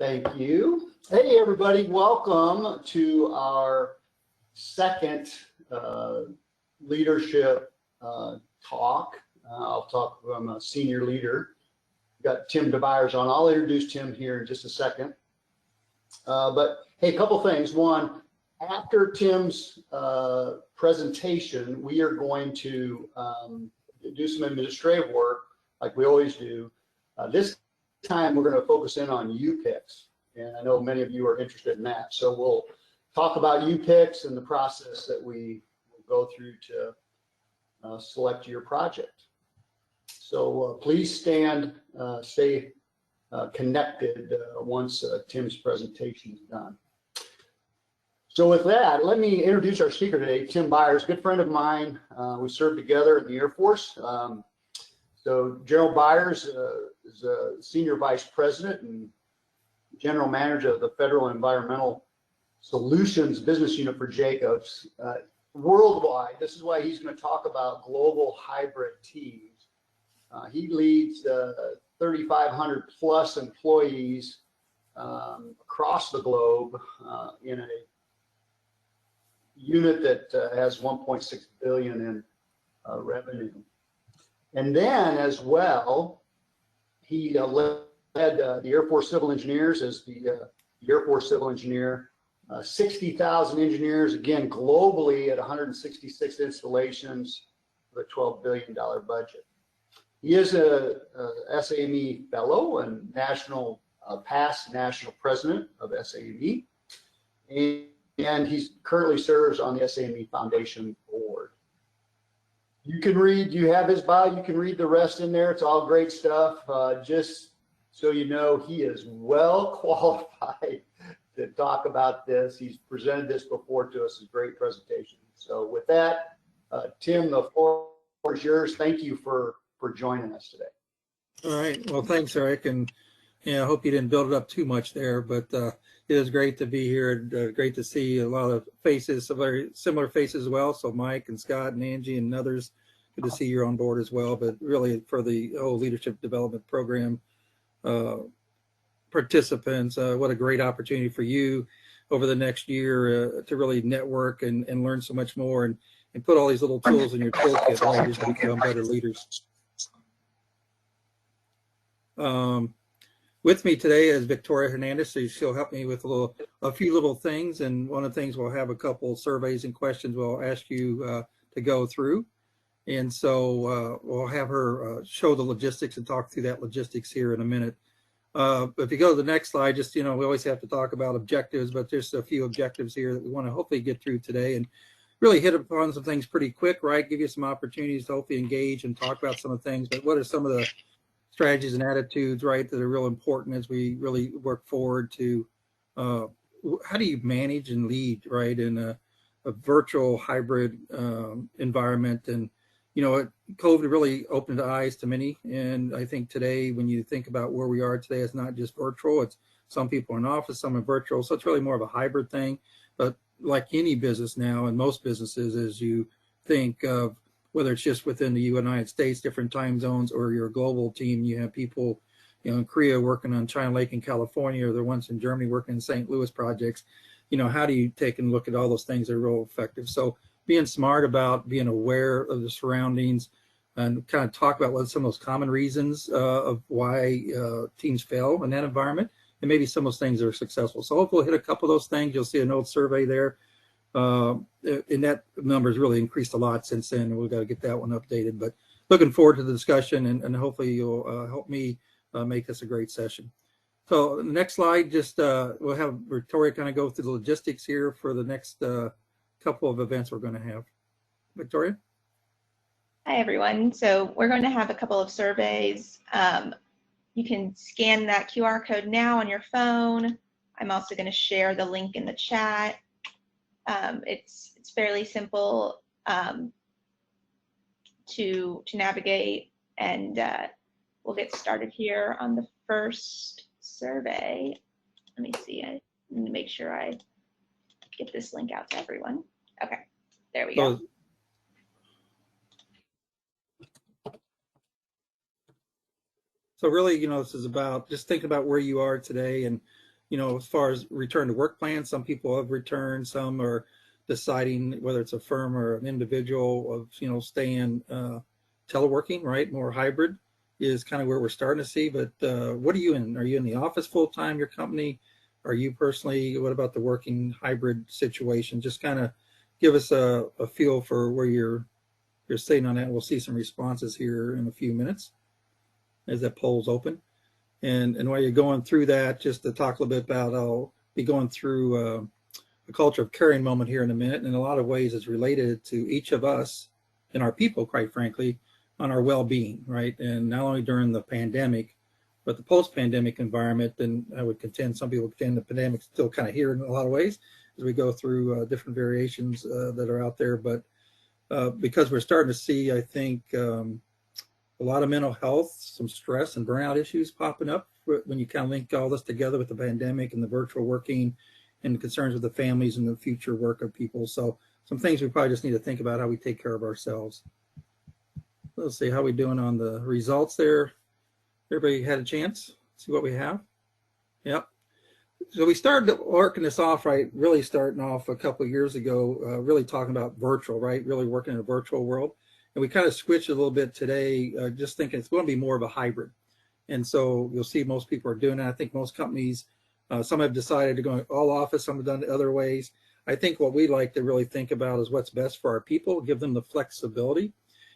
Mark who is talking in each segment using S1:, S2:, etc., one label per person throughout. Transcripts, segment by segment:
S1: Thank you. Hey, everybody. Welcome to our second leadership talk. I'll talk from a senior leader. We've got Tim DeBuyers on. I'll introduce Tim here in just a second. But hey, a couple things. One, after Tim's presentation, we are going to do some administrative work like we always do. This time we're going to focus in on UPICs, and I know many of you are interested in that. So we'll talk about UPICs and the process that we will go through to select your project. So please stay connected once Tim's presentation is done. So with that, let me introduce our speaker today, Tim Byers, good friend of mine. We served together in the Air Force. So Gerald Byers is a Senior Vice President and General Manager of the Federal Environmental Solutions Business Unit for Jacobs. Worldwide, this is why he's going to talk about global hybrid teams. He leads 3,500 plus employees across the globe in a unit that has 1.6 billion in revenue. And then as well, he led the Air Force Civil Engineers as the Air Force Civil Engineer, 60,000 engineers, again, globally at 166 installations with a $12 billion budget. He is a SAME fellow and past national president of SAME, and he currently serves on the SAME Foundation board. You can read, you have his bio, you can read the rest in there. It's all great stuff. Just so you know, he is well qualified to talk about this. He's presented this before to us, a great presentation. So with that, Tim, the floor is yours. Thank you for joining us today.
S2: All right. Well, thanks, Eric. And I hope you didn't build it up too much there, but it is great to be here. Great to see a lot of faces, some very similar faces as well. So Mike and Scott and Angie and others, good to see you're on board as well. But really for the whole leadership development program participants, what a great opportunity for you over the next year to really network and learn so much more and put all these little tools in your toolkit while you just become better leaders. With me today is Victoria Hernandez, so she'll help me with a few little things. And one of the things, we'll have a couple surveys and questions we'll ask you to go through. And so we'll have her show the logistics and talk through that logistics here in a minute. But if you go to the next slide, just, we always have to talk about objectives, but there's a few objectives here that we want to hopefully get through today and really hit upon some things pretty quick, right? Give you some opportunities to hopefully engage and talk about some of the things. But what are some of the strategies and attitudes, right, that are real important as we really work forward to how do you manage and lead, right, in a virtual hybrid environment. And COVID really opened eyes to many, and I think today when you think about where we are today, it's not just virtual. It's some people are in office, some are virtual, so it's really more of a hybrid thing. But like any business now, and most businesses, as you think of whether it's just within the United States, different time zones, or your global team, you have people, in Korea working on China Lake in California, or the ones in Germany working in St. Louis projects. How do you take and look at all those things that are real effective? So being smart about being aware of the surroundings and kind of talk about what some of those common reasons of why teams fail in that environment, and maybe some of those things that are successful. So hopefully we'll hit a couple of those things. You'll see an old survey there. And that number has really increased a lot since then, and we've got to get that one updated. But looking forward to the discussion, and hopefully you'll help me make this a great session. So the next slide, just we'll have Victoria kind of go through the logistics here for the next couple of events we're going to have. Victoria?
S3: Hi, everyone. So we're going to have a couple of surveys. You can scan that QR code now on your phone. I'm also going to share the link in the chat. It's fairly simple to navigate, and we'll get started here on the first survey. Let me see. I need to make sure I get this link out to everyone. Okay, there we go.
S2: So really, this is about just thinking about where you are today and as far as return to work plans, some people have returned, some are deciding whether it's a firm or an individual of, staying teleworking, right? More hybrid is kind of where we're starting to see. But what are you in? Are you in the office full time, your company? Are you personally, what about the working hybrid situation? Just kind of give us a feel for where you're sitting on that. We'll see some responses here in a few minutes as that poll's open. And while you're going through that, just to talk a little bit about, I'll be going through a culture of caring moment here in a minute. And in a lot of ways, it's related to each of us and our people, quite frankly, on our well-being, right? And not only during the pandemic, but the post-pandemic environment. And I would contend, some people contend the pandemic's still kind of here in a lot of ways as we go through different variations that are out there. But because we're starting to see, I think, a lot of mental health, some stress and burnout issues popping up when you kind of link all this together with the pandemic and the virtual working and the concerns with the families and the future work of people. So some things we probably just need to think about how we take care of ourselves. Let's see how we doing on the results there. Everybody had a chance? See what we have? Yep. So we started working this off, right? Really starting off a couple of years ago, really talking about virtual, right? Really working in a virtual world. And we kind of switched a little bit today, just thinking it's going to be more of a hybrid. And so you'll see most people are doing that. I think most companies, some have decided to go all office, some have done it other ways. I think what we like to really think about is what's best for our people, give them the flexibility.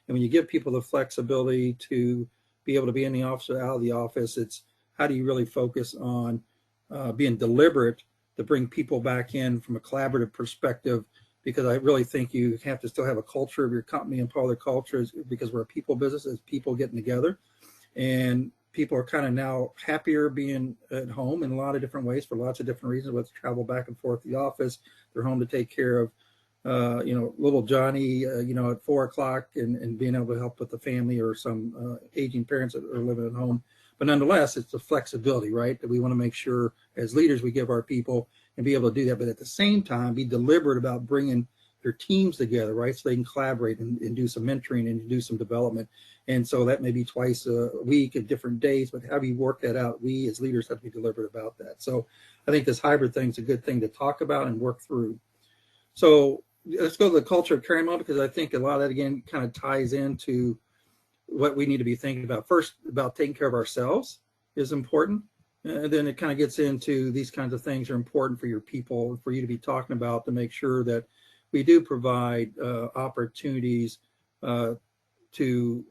S2: And when you give people the flexibility to be able to be in the office or out of the office, it's how do you really focus on being deliberate to bring people back in from a collaborative perspective, because I really think you have to still have a culture of your company, and part of the culture is because we're a people business, is people getting together. And people are kind of now happier being at home in a lot of different ways for lots of different reasons, whether it's travel back and forth to the office, they're home to take care of, little Johnny, at 4 o'clock and being able to help with the family or some aging parents that are living at home. But nonetheless, it's the flexibility, right? That we want to make sure as leaders we give our people and be able to do that. But at the same time, be deliberate about bringing their teams together, right? So they can collaborate and do some mentoring and do some development. And so that may be twice a week at different days, but how do you work that out? We as leaders have to be deliberate about that. So I think this hybrid thing is a good thing to talk about and work through. So let's go to the culture of caring model, because I think a lot of that, again, kind of ties into what we need to be thinking about. First, about taking care of ourselves is important. And then it kind of gets into these kinds of things are important for your people, for you to be talking about, to make sure that we do provide opportunities to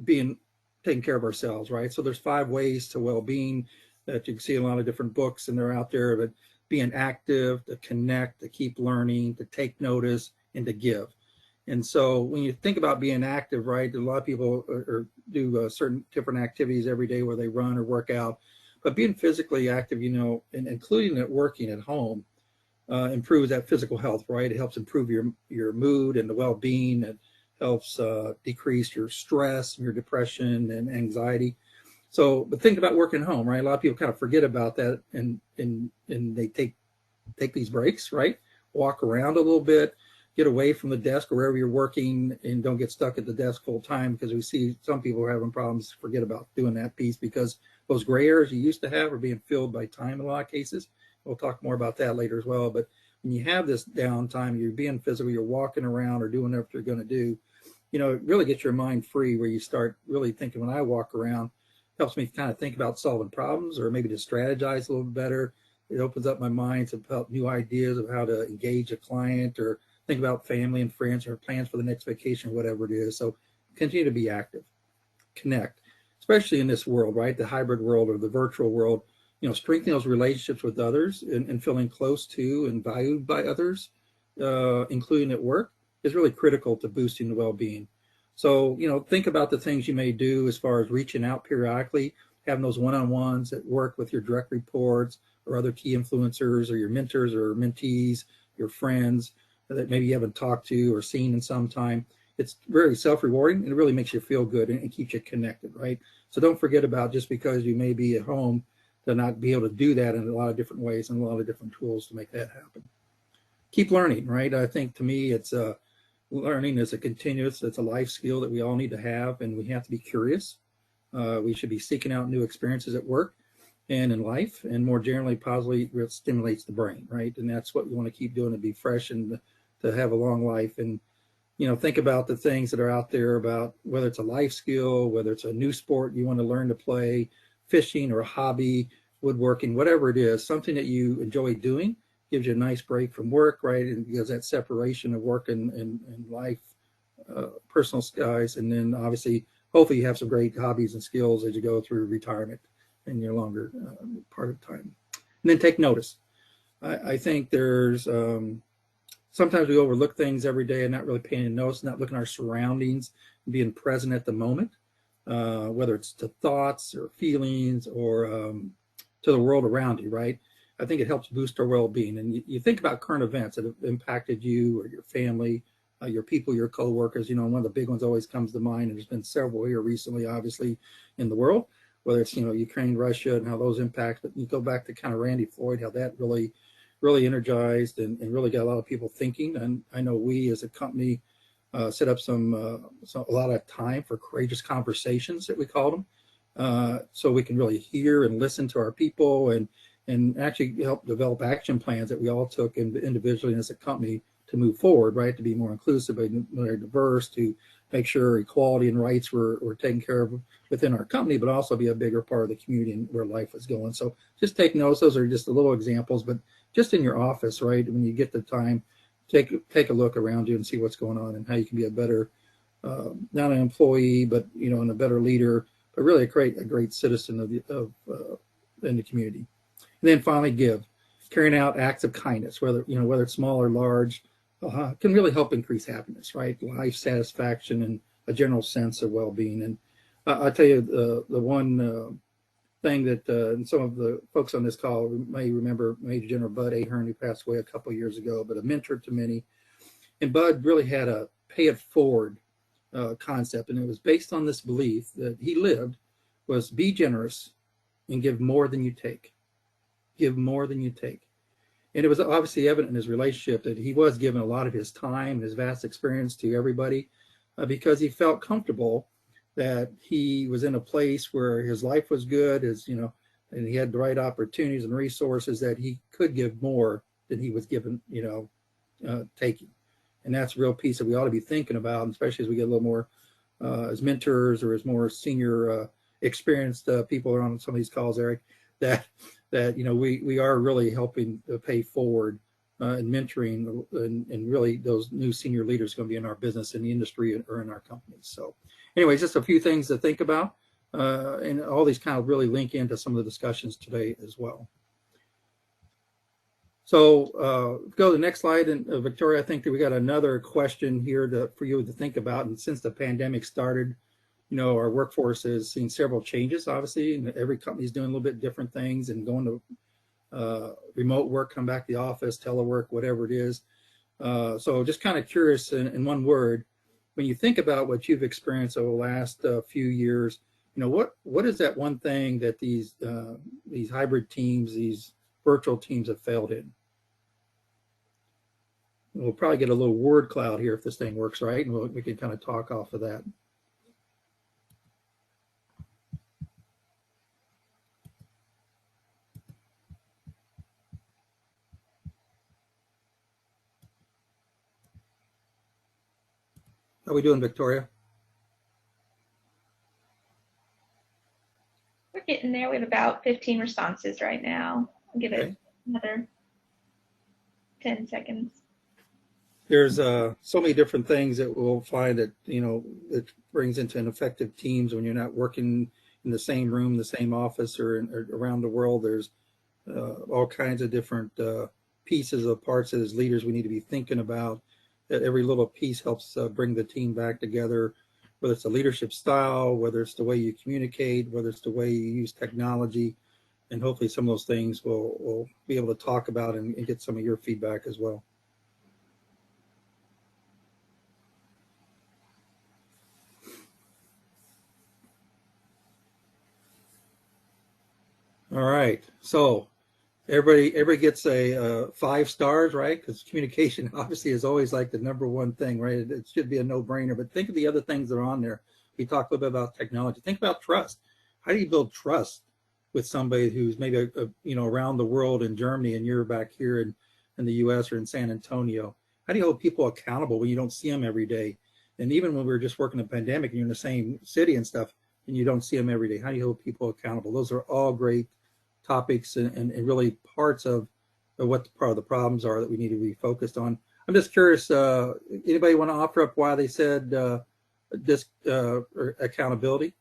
S2: being taking care of ourselves, right? So there's 5 ways to well-being that you can see in a lot of different books, and they're out there, but being active, to connect, to keep learning, to take notice, and to give. And so when you think about being active, right, a lot of people do certain different activities every day where they run or work out. But being physically active, and including it working at home, improves that physical health, right? It helps improve your mood and the well-being. It helps decrease your stress, your depression, and anxiety. So, but think about working at home, right? A lot of people kind of forget about that, and they take these breaks, right? Walk around a little bit, get away from the desk or wherever you're working, and don't get stuck at the desk full time, because we see some people are having problems, forget about doing that piece because those gray areas you used to have are being filled by time in a lot of cases. We'll talk more about that later as well. But when you have this downtime, you're being physical, you're walking around or doing whatever you're going to do, it really gets your mind free, where you start really thinking. When I walk around, it helps me kind of think about solving problems, or maybe to strategize a little bit better. It opens up my mind to help new ideas of how to engage a client, or think about family and friends, or plans for the next vacation, or whatever it is. So continue to be active, connect, especially in this world, right? The hybrid world or the virtual world, strengthening those relationships with others and feeling close to and valued by others, including at work, is really critical to boosting the well-being. So, think about the things you may do as far as reaching out periodically, having those one-on-ones at work with your direct reports or other key influencers or your mentors or mentees, your friends that maybe you haven't talked to or seen in some time. It's very self-rewarding, and it really makes you feel good and keeps you connected, right? So don't forget about, just because you may be at home, to not be able to do that in a lot of different ways and a lot of different tools to make that happen. Keep learning, right? I think, to me, it's learning is a continuous, it's a life skill that we all need to have, and we have to be curious. We should be seeking out new experiences at work. and in life, and more generally, positively stimulates the brain, right? And that's what we want to keep doing, to be fresh and to have a long life. And think about the things that are out there, about whether it's a life skill, whether it's a new sport you want to learn to play, fishing or a hobby, woodworking, whatever it is, something that you enjoy doing gives you a nice break from work, right? And gives that separation of work and life, personal skies. And then obviously, hopefully you have some great hobbies and skills as you go through retirement in your longer part of time. And then take notice. I think there's sometimes we overlook things every day and not really paying notice, not looking at our surroundings, and being present at the moment, whether it's to thoughts or feelings or to the world around you, right? I think it helps boost our well-being. And you think about current events that have impacted you or your family, your people, your coworkers. One of the big ones always comes to mind, and there's been several here recently, obviously, in the world, whether it's, Ukraine, Russia, and how those impact. But you go back to kind of Randy Floyd, how that really energized and really got a lot of people thinking. And I know we as a company set up a lot of time for courageous conversations, that we called them, so we can really hear and listen to our people and actually help develop action plans that we all took individually and as a company to move forward, right? To be more inclusive, more diverse, to make sure equality and rights were taken care of within our company, but also be a bigger part of the community and where life is going. So just take notes. Those are just a little examples, but just in your office, right? When you get the time, take a look around you and see what's going on and how you can be a better, not an employee, but and a better leader, but really a great citizen in the community. And then finally, give. Carrying out acts of kindness, whether it's small or large, can really help increase happiness, right? Life satisfaction and a general sense of well-being. And I'll tell you the one thing that and some of the folks on this call may remember Major General Bud Ahern, who passed away a couple of years ago, but a mentor to many. And Bud really had a pay it forward concept, and it was based on this belief that he lived was be generous and give more than you take. Give more than you take. And it was obviously evident in his relationship that he was giving a lot of his time and his vast experience to everybody because he felt comfortable that he was in a place where his life was good, and he had the right opportunities and resources that he could give more than he was given, taking. And that's a real piece that we ought to be thinking about, especially as we get a little more as mentors or as more senior experienced people are on some of these calls, Eric, that we are really helping to pay forward and mentoring and really those new senior leaders are going to be in our business, in the industry, or in our companies. So anyways, just a few things to think about, and all these kind of really link into some of the discussions today as well. So go to the next slide. And Victoria, I think that we got another question here for you to think about. And since the pandemic started, our workforce has seen several changes, obviously, and every company is doing a little bit different things and going to remote work, come back to the office, telework, whatever it is. So just kind of curious in one word, when you think about what you've experienced over the last few years, what is that one thing that these hybrid teams, these virtual teams have failed in? We'll probably get a little word cloud here if this thing works right, and we can kind of talk off of that. How are we doing, Victoria?
S3: We're getting there. We have about 15 responses right now. I'll give it another 10 seconds.
S2: There's so many different things that we'll find that, it brings into an effective teams when you're not working in the same room, the same office, or around the world. There's all kinds of different pieces of parts that as leaders we need to be thinking about, that every little piece helps bring the team back together, whether it's a leadership style, whether it's the way you communicate, whether it's the way you use technology. And hopefully some of those things we'll be able to talk about and get some of your feedback as well. All right, so everybody gets a 5 stars, right? Because communication obviously is always like the number one thing, right? It should be a no-brainer. But think of the other things that are on there. We talked a little bit about technology. Think about trust. How do you build trust with somebody who's maybe around the world in Germany, and you're back here in the U.S. or in San Antonio? How do you hold people accountable when you don't see them every day? And even when we were just working a pandemic and you're in the same city and stuff, and you don't see them every day, how do you hold people accountable? Those are all great topics and really parts of what part of the problems are that we need to be focused on. I'm just curious, anybody want to offer up why they said this or accountability?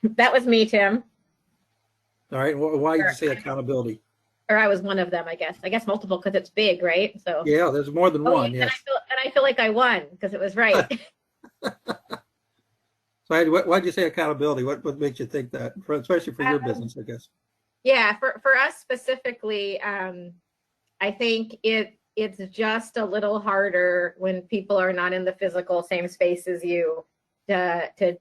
S4: That was me, Tim.
S2: All right, why did you say accountability?
S4: Or I was one of them, I guess. I guess multiple because it's big, right? So
S2: yeah, there's more than one.
S4: Yeah,
S2: yes.
S4: And I feel like I won because it was right.
S2: So why'd you say accountability? What makes you think that, especially for your business, I guess?
S4: Yeah, for us specifically, I think it's just a little harder when people are not in the physical same space as you to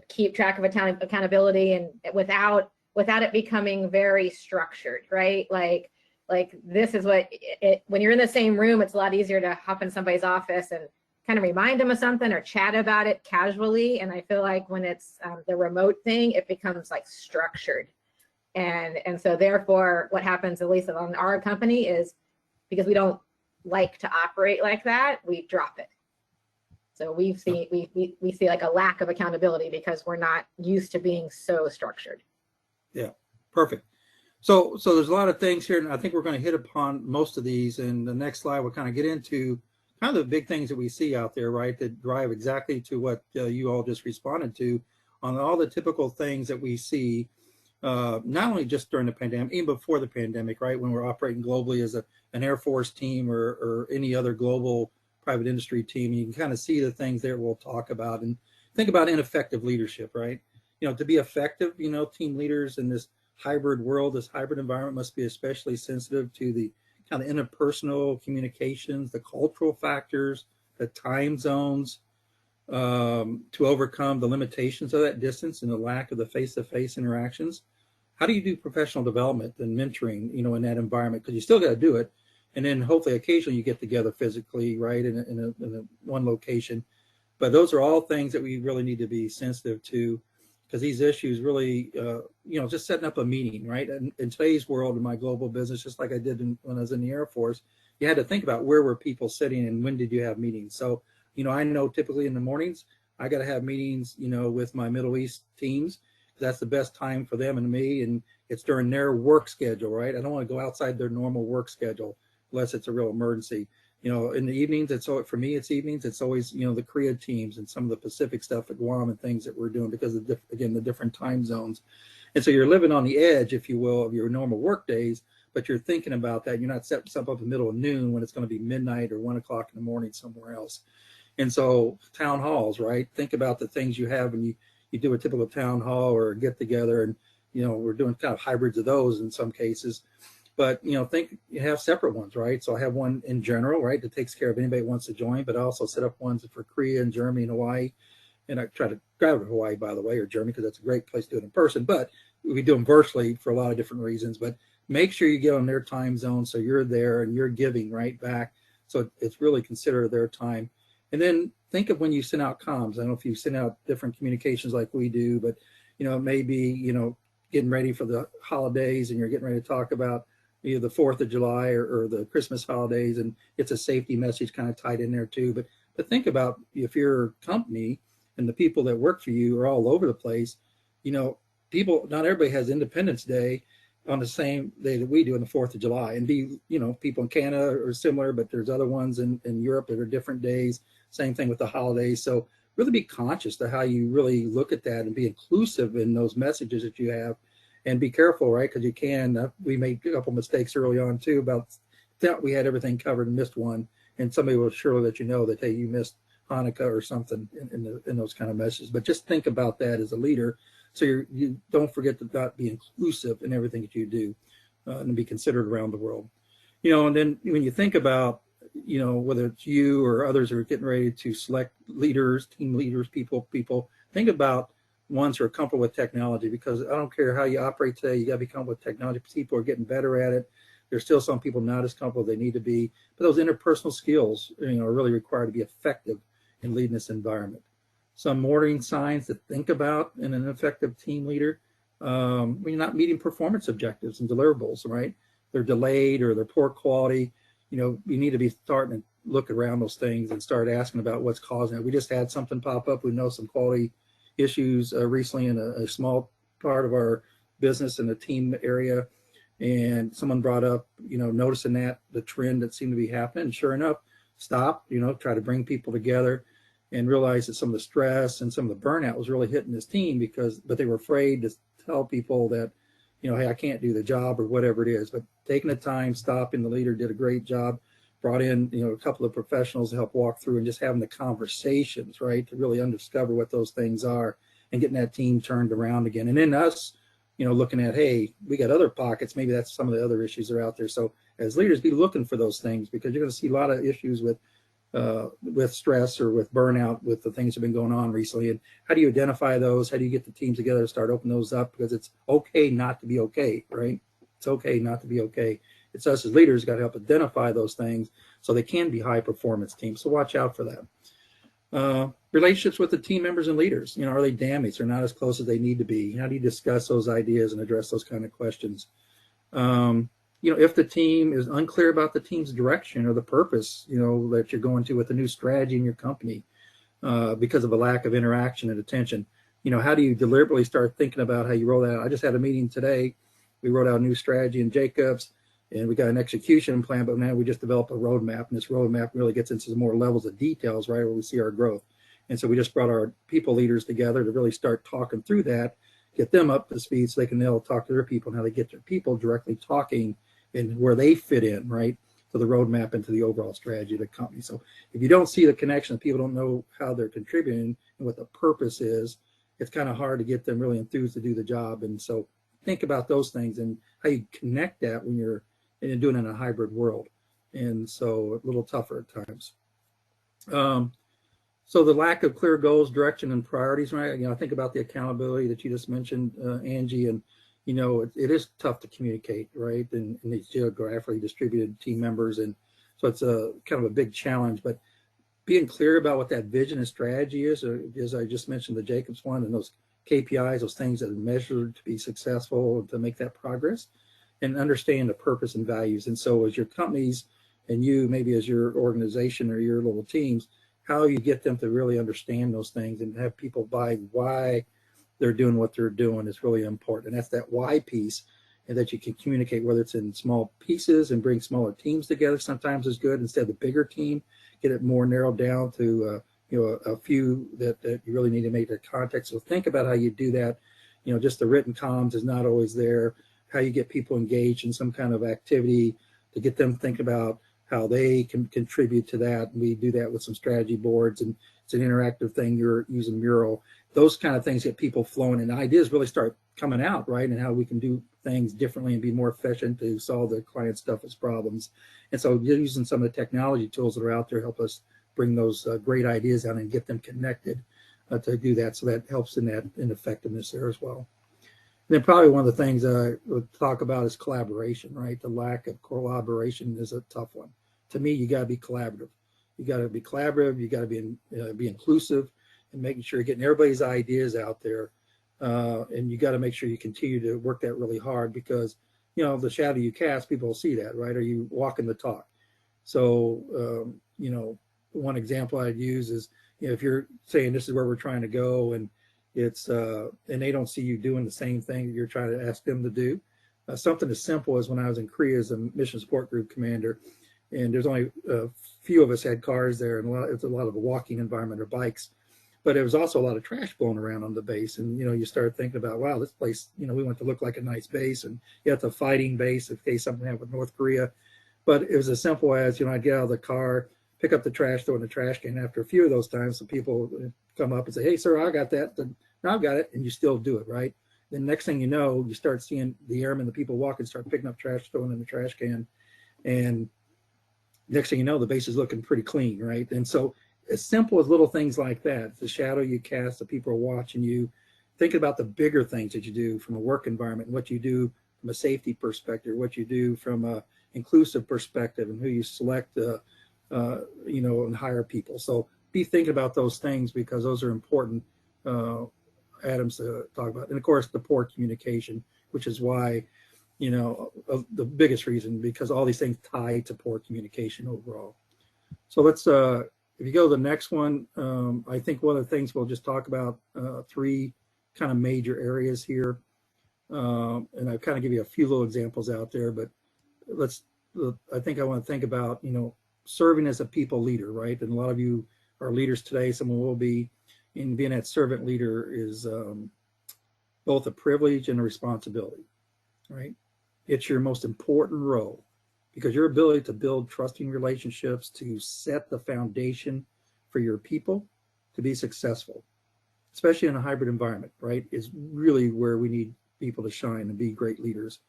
S4: keep track of accountability and without it becoming very structured, right? Like this is what when you're in the same room, it's a lot easier to hop in somebody's office and kind of remind them of something or chat about it casually. And I feel like when it's the remote thing, it becomes like structured. And so therefore what happens, at least on our company, is because we don't like to operate like that, we drop it. So we see like a lack of accountability because we're not used to being so structured.
S2: Yeah, perfect. So there's a lot of things here, and I think we're going to hit upon most of these. And the next slide will kind of get into kind of the big things that we see out there, right, that drive exactly to what you all just responded to on all the typical things that we see, not only just during the pandemic, even before the pandemic, right, when we're operating globally as an Air Force team or any other global private industry team. You can kind of see the things there we'll talk about and think about ineffective leadership, right? To be effective, team leaders in this hybrid world, this hybrid environment must be especially sensitive to the kind of interpersonal communications, the cultural factors, the time zones, to overcome the limitations of that distance and the lack of the face-to-face interactions. How do you do professional development and mentoring, in that environment? Because you still got to do it. And then hopefully occasionally you get together physically, right, in a one location. But those are all things that we really need to be sensitive to, because these issues really, just setting up a meeting, right? In today's world, in my global business, just like I did when I was in the Air Force, you had to think about where were people sitting and when did you have meetings. So, I know typically in the mornings, I got to have meetings, with my Middle East teams. That's the best time for them and me, and it's during their work schedule, right? I don't want to go outside their normal work schedule unless it's a real emergency. In the evenings, for me, it's evenings. It's always, the Korea teams and some of the Pacific stuff at Guam and things that we're doing because of, the different time zones. And so you're living on the edge, if you will, of your normal work days, but you're thinking about that. You're not setting stuff up in the middle of noon when it's going to be midnight or 1 o'clock in the morning somewhere else. And so town halls, right? Think about the things you have when you do a typical town hall or get together, and, we're doing kind of hybrids of those in some cases. But, think you have separate ones, right? So I have one in general, right, that takes care of anybody who wants to join, but I also set up ones for Korea and Germany and Hawaii. And I try to grab it Hawaii, by the way, or Germany, because that's a great place to do it in person. But we do them virtually for a lot of different reasons. But make sure you get on their time zone so you're there and you're giving right back. So it's really consider their time. And then think of when you send out comms. I don't know if you send out different communications like we do, but, it may be, getting ready for the holidays and you're getting ready to talk about either the 4th of July or the Christmas holidays, and it's a safety message kind of tied in there too. But think about if your company and the people that work for you are all over the place, not everybody has Independence Day on the same day that we do on the 4th of July. And people in Canada are similar, but there's other ones in Europe that are different days. Same thing with the holidays. So really be conscious to how you really look at that and be inclusive in those messages that you have. And be careful, right? Because you can. We made a couple mistakes early on too about thought we had everything covered and missed one, and somebody will surely let you know that, hey, you missed Hanukkah or something in those kind of messages. But just think about that as a leader, so you don't forget to not be inclusive in everything that you do, and be considered around the world. And then when you think about, whether it's you or others who are getting ready to select leaders, team leaders, people, think about ones who are comfortable with technology, because I don't care how you operate today, you got to be comfortable with technology. People are getting better at it. There's still some people not as comfortable as they need to be, but those interpersonal skills, are really required to be effective in leading this environment. some warning signs to think about in an effective team leader. When you're not meeting performance objectives and deliverables, right? They're delayed or they're poor quality. You need to be starting to look around those things and start asking about what's causing it. We just had something pop up. We know some quality issues recently in a small part of our business in the team area. And someone brought up, noticing that the trend that seemed to be happening. And sure enough, stop, try to bring people together and realize that some of the stress and some of the burnout was really hitting this team but they were afraid to tell people that, hey, I can't do the job or whatever it is. But taking the time, stopping, the leader did a great job, brought in, a couple of professionals to help walk through and just having the conversations, right, to really undiscover what those things are and getting that team turned around again. And then us, looking at, hey, we got other pockets. Maybe that's some of the other issues that are out there. So as leaders, be looking for those things, because you're going to see a lot of issues with stress or with burnout with the things that have been going on recently. And how do you identify those? How do you get the teams together to start opening those up? Because it's okay not to be okay, right? It's okay not to be okay. It's us as leaders got to help identify those things so they can be high performance teams. So watch out for that. Relationships with the team members and leaders, are they damaged or not as close as they need to be? How do you discuss those ideas and address those kind of questions? If the team is unclear about the team's direction or the purpose, that you're going to with a new strategy in your company, because of a lack of interaction and attention, how do you deliberately start thinking about how you roll that out? I just had a meeting today. We wrote out a new strategy in Jacobs, and we got an execution plan, but now we just developed a roadmap, and this roadmap really gets into some more levels of details, right, where we see our growth. And so we just brought our people leaders together to really start talking through that, get them up to speed so they can now talk to their people and how they get their people directly talking and where they fit in, right, to the roadmap and to the overall strategy of the company. So if you don't see the connection, people don't know how they're contributing and what the purpose is, it's kind of hard to get them really enthused to do the job. And so think about those things and how you connect that when you're doing it in a hybrid world. And so a little tougher at times. So the lack of clear goals, direction, and priorities, right? I think about the accountability that you just mentioned, Angie, and it is tough to communicate, right? And these geographically distributed team members, and so it's a kind of a big challenge. But being clear about what that vision and strategy is, or as I just mentioned, the Jacobs one, and those KPIs, those things that are measured to be successful, to make that progress, and understand the purpose and values. And so as your companies and you, maybe as your organization or your little teams, how you get them to really understand those things and have people buy why they're doing what they're doing is really important. And that's that why piece, and that you can communicate, whether it's in small pieces and bring smaller teams together sometimes is good instead of the bigger team, get it more narrowed down to a few that you really need to make the context. So think about how you do that. Just the written comms is not always there. How you get people engaged in some kind of activity to get them thinking about how they can contribute to that. And we do that with some strategy boards, and it's an interactive thing. You're using Mural. Those kind of things get people flowing, and ideas really start coming out, right? And how we can do things differently and be more efficient to solve the client's toughest problems. And so using some of the technology tools that are out there help us bring those great ideas out and get them connected to do that. So that helps in effectiveness there as well. And then probably one of the things I would talk about is collaboration, right? The lack of collaboration is a tough one. To me, you got to be collaborative. You got to be collaborative. You got to be inclusive, and making sure you're getting everybody's ideas out there. And you got to make sure you continue to work that really hard, because, the shadow you cast, people will see that, right? Are you walking the talk? So, one example I'd use is, if you're saying this is where we're trying to go, and it's and they don't see you doing the same thing that you're trying to ask them to do. Something as simple as when I was in Korea as a mission support group commander, and there's only a few of us had cars there, and it's a lot of a walking environment or bikes, but it was also a lot of trash blown around on the base. And you start thinking about, wow, this place, we want to look like a nice base, and it's a fighting base in case something happened with North Korea. But it was as simple as, I'd get out of the car, pick up the trash, throw in the trash can. After a few of those times, some people come up and say, hey, sir, I got that. No, I've got it. And you still do it, right? Then next thing you know, you start seeing the airmen, the people walking, start picking up trash, throwing in the trash can. And next thing you know, the base is looking pretty clean, right? And so as simple as little things like that, the shadow you cast, the people are watching you, thinking about the bigger things that you do from a work environment, and what you do from a safety perspective, what you do from a inclusive perspective, and who you select, and hire people. So be thinking about those things because those are important items to talk about. And of course, the poor communication, which is why, the biggest reason, because all these things tie to poor communication overall. So let's, if you go to the next one, I think one of the things we'll just talk about, 3 kind of major areas here. And I'll kind of give you a few little examples out there, but I think I want to think about, serving as a people leader, right? And a lot of you are leaders today, someone will be, and being that servant leader is both a privilege and a responsibility, right? It's your most important role because your ability to build trusting relationships, to set the foundation for your people to be successful, especially in a hybrid environment, right, is really where we need people to shine and be great leaders.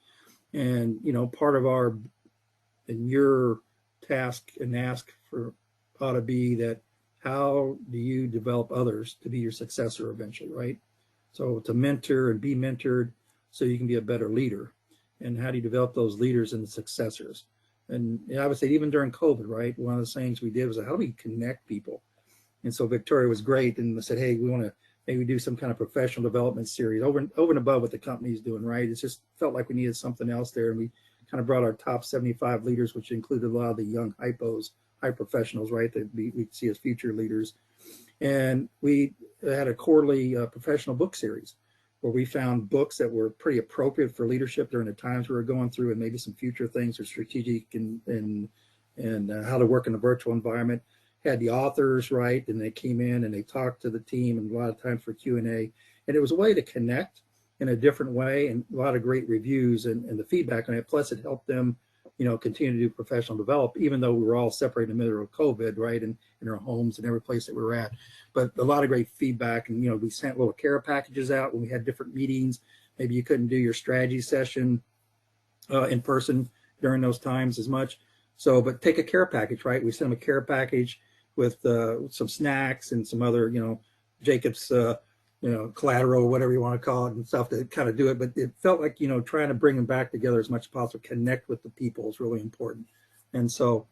S2: And, part of your task and ask for ought to be that how do you develop others to be your successor eventually, right? So to mentor and be mentored so you can be a better leader. And how do you develop those leaders and the successors? And I would say even during COVID, right, one of the things we did was how do we connect people? And so Victoria was great and said, hey, we want to maybe do some kind of professional development series over and above what the company's doing, right? It just felt like we needed something else there. And we kind of brought our top 75 leaders, which included a lot of the young high professionals, right, that we see as future leaders. And we had a quarterly professional book series where we found books that were pretty appropriate for leadership during the times we were going through, and maybe some future things or strategic and how to work in a virtual environment. Had the authors, right, and they came in and they talked to the team, and a lot of time for Q&A. And it was a way to connect in a different way, and a lot of great reviews and the feedback on it. Plus, it helped them, continue to do professional develop, even though we were all separated in the middle of COVID, right, and in our homes and every place that we were at. But a lot of great feedback, and we sent little care packages out when we had different meetings. Maybe you couldn't do your strategy session in person during those times as much. So, but take a care package, right? We sent them a care package with some snacks and some other, Jacob's, collateral, whatever you want to call it, and stuff to kind of do it. But it felt like, trying to bring them back together as much as possible, connect with the people is really important. And so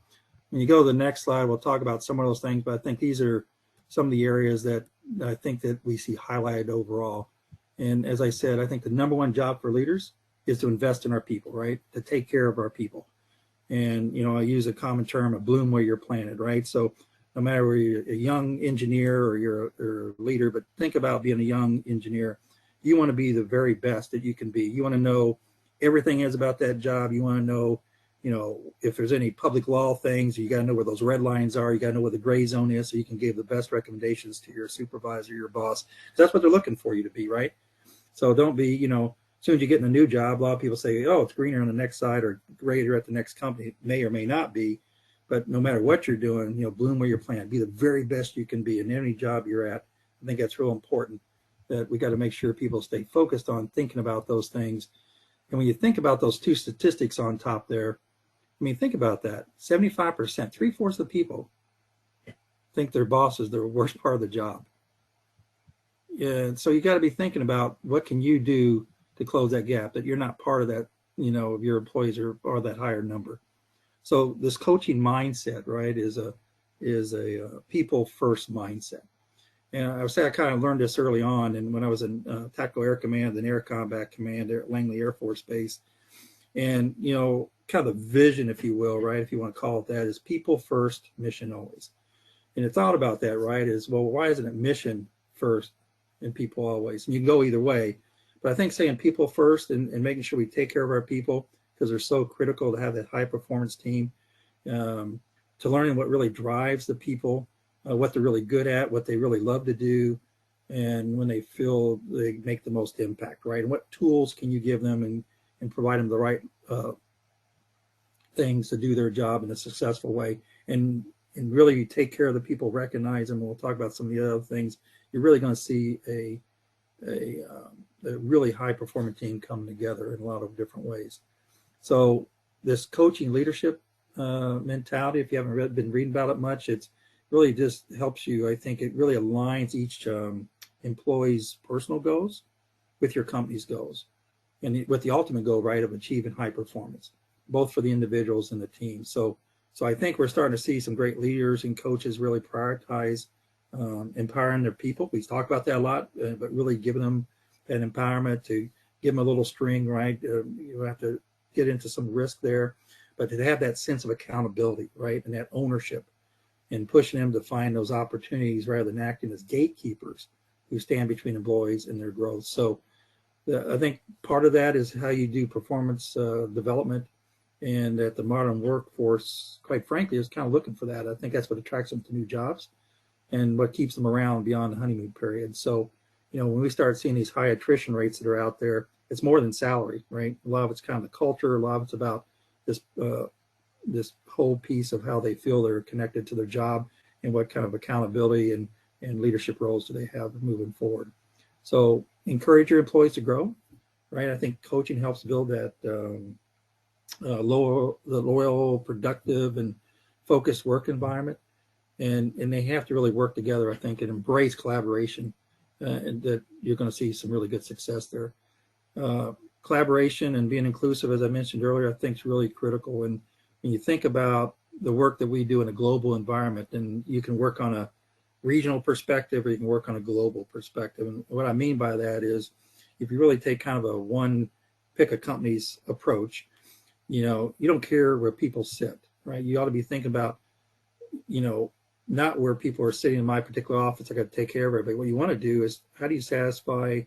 S2: when you go to the next slide, we'll talk about some of those things, but I think these are some of the areas that I think that we see highlighted overall. And as I said, I think the number one job for leaders is to invest in our people, right? To take care of our people. And, I use a common term, a bloom where you're planted, right? So no matter whether you're a young engineer or you're a leader, but think about being a young engineer. You want to be the very best that you can be. You want to know everything is about that job. You want to know, if there's any public law things, you got to know where those red lines are. You got to know where the gray zone is so you can give the best recommendations to your supervisor, your boss. That's what they're looking for you to be, right? So don't be, as soon as you get in a new job, a lot of people say, oh, it's greener on the next side or greater at the next company. It may or may not be. But no matter what you're doing, bloom where you're planted. Be the very best you can be in any job you're at. I think that's real important, that we got to make sure people stay focused on thinking about those things. And when you think about those 2 statistics on top there, think about that. 75%, 3/4 of the people think their boss is the worst part of the job. Yeah, so you got to be thinking about what can you do to close that gap, that you're not part of that, of your employees are that higher number. So this coaching mindset, right, is a people first mindset. And I would say I kind of learned this early on, and when I was in Tactical Air Command and Air Combat Command at Langley Air Force Base, and kind of the vision, if you will, right, if you want to call it that, is people first, mission always. And the thought about that, right, is, well, why isn't it mission first and people always? And you can go either way, but I think saying people first and making sure we take care of our people, because they're so critical to have that high performance team, to learning what really drives the people, what they're really good at, what they really love to do, and when they feel they make the most impact, right? And what tools can you give them and provide them the right things to do their job in a successful way, and really take care of the people, recognize them. We'll talk about some of the other things. You're really going to see a really high performing team come together in a lot of different ways. So this coaching leadership mentality, if you haven't been reading about it much, it's really just helps you. I think it really aligns each employee's personal goals with your company's goals, and with the ultimate goal, right, of achieving high performance, both for the individuals and the team. So I think we're starting to see some great leaders and coaches really prioritize empowering their people. We talk about that a lot, but really giving them that empowerment to give them a little string, right? You have to get into some risk there, but to have that sense of accountability, right? And that ownership, and pushing them to find those opportunities rather than acting as gatekeepers who stand between employees and their growth. So I think part of that is how you do performance development, and that the modern workforce, quite frankly, is kind of looking for that. I think that's what attracts them to new jobs and what keeps them around beyond the honeymoon period. So, when we start seeing these high attrition rates that are out there, it's more than salary, right? A lot of it's kind of the culture. A lot of it's about this whole piece of how they feel they're connected to their job and what kind of accountability and leadership roles do they have moving forward. So encourage your employees to grow, right? I think coaching helps build that loyal, productive, and focused work environment. And they have to really work together, I think, and embrace collaboration, and that you're going to see some really good success there. Collaboration and being inclusive, as I mentioned earlier, I think is really critical. And when you think about the work that we do in a global environment, and you can work on a regional perspective or you can work on a global perspective. And what I mean by that is, if you really take kind of a one pick a company's approach, you don't care where people sit, right? You ought to be thinking about, not where people are sitting in my particular office, I got to take care of everybody. What you want to do is, how do you satisfy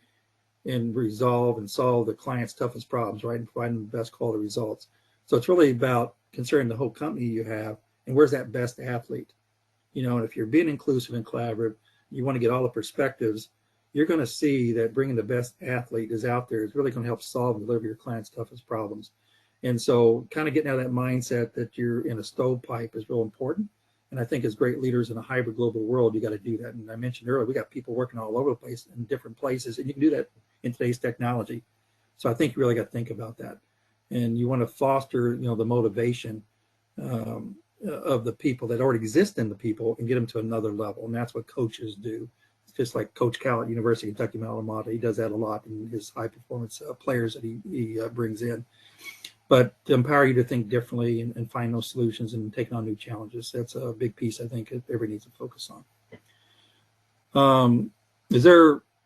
S2: and resolve and solve the client's toughest problems, right? And providing the best quality results. So it's really about considering the whole company you have and where's that best athlete. And if you're being inclusive and collaborative, you want to get all the perspectives, you're going to see that bringing the best athlete is out there is really going to help solve and deliver your client's toughest problems. And so kind of getting out of that mindset that you're in a stovepipe is real important. And I think as great leaders in a hybrid global world, you got to do that. And I mentioned earlier, we got people working all over the place in different places, and you can do that in today's technology. So I think you really got to think about that. And you want to foster, the motivation of the people that already exist in the people and get them to another level. And that's what coaches do. It's just like Coach Cal at University of Kentucky Malamata. He does that a lot in his high performance players that he brings in. But to empower you to think differently and find those solutions and take on new challenges, that's a big piece I think everybody needs to focus on.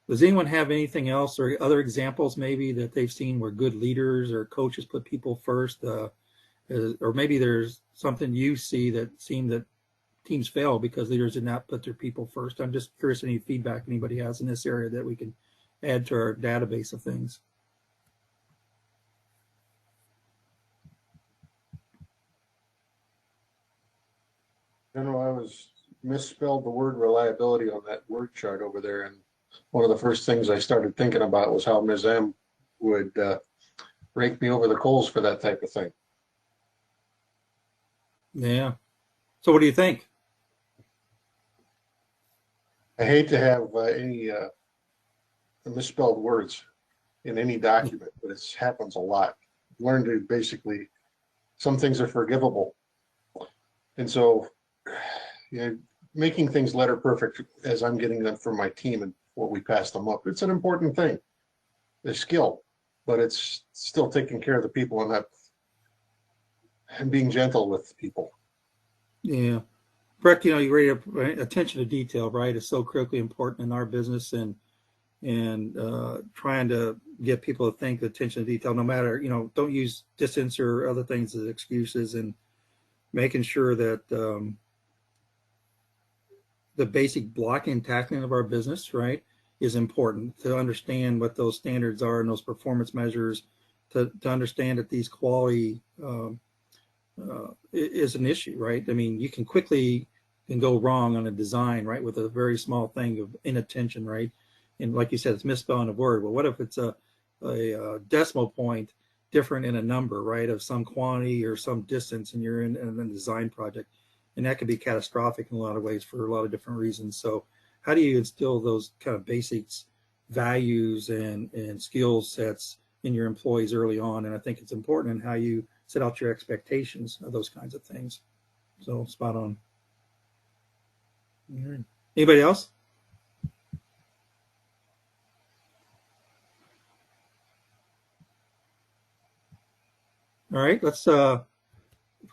S2: Does anyone have anything else or other examples maybe that they've seen where good leaders or coaches put people first? Or maybe there's something you see that seemed that teams fail because leaders did not put their people first. I'm just curious any feedback anybody has in this area that we can add to our database of things.
S5: General, I was misspelled the word reliability on that word chart over there. And one of the first things I started thinking about was how Ms. M would rake me over the coals for that type of thing.
S2: Yeah. So what do you think?
S5: I hate to have any misspelled words in any document, but it happens a lot. Learn to basically, some things are forgivable. And so, making things letter perfect as I'm getting them from my team and what we pass them up, it's an important thing, a skill, but it's still taking care of the people and being gentle with people.
S2: Yeah. Breck, you raise attention to detail, right, is so critically important in our business, and trying to get people to think attention to detail, no matter, don't use distance or other things as excuses, and making sure that the basic blocking and tackling of our business, right, is important to understand what those standards are and those performance measures, to understand that these quality is an issue, right? I mean, you can quickly go wrong on a design, right, with a very small thing of inattention, right? And like you said, it's misspelling a word. Well, what if it's a decimal point different in a number, right, of some quantity or some distance, and you're in a design project? And that could be catastrophic in a lot of ways for a lot of different reasons. So how do you instill those kind of basics, values, and skill sets in your employees early on? And I think it's important in how you set out your expectations of those kinds of things. So spot on. All right. Anybody else? All right, let's go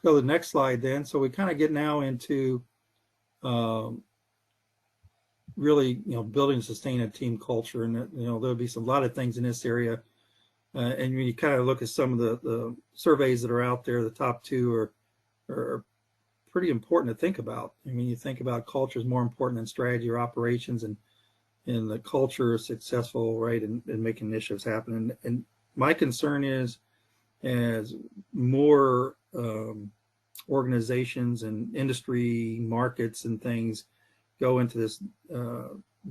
S2: to the next slide then. So we kind of get now into really, building and sustaining a team culture. And, there'll be a lot of things in this area. And when you kind of look at some of the surveys that are out there, the top two are pretty important to think about. I mean, you think about culture is more important than strategy or operations, and the culture is successful, right, in making initiatives happen. And my concern is, as more organizations and industry markets and things go into this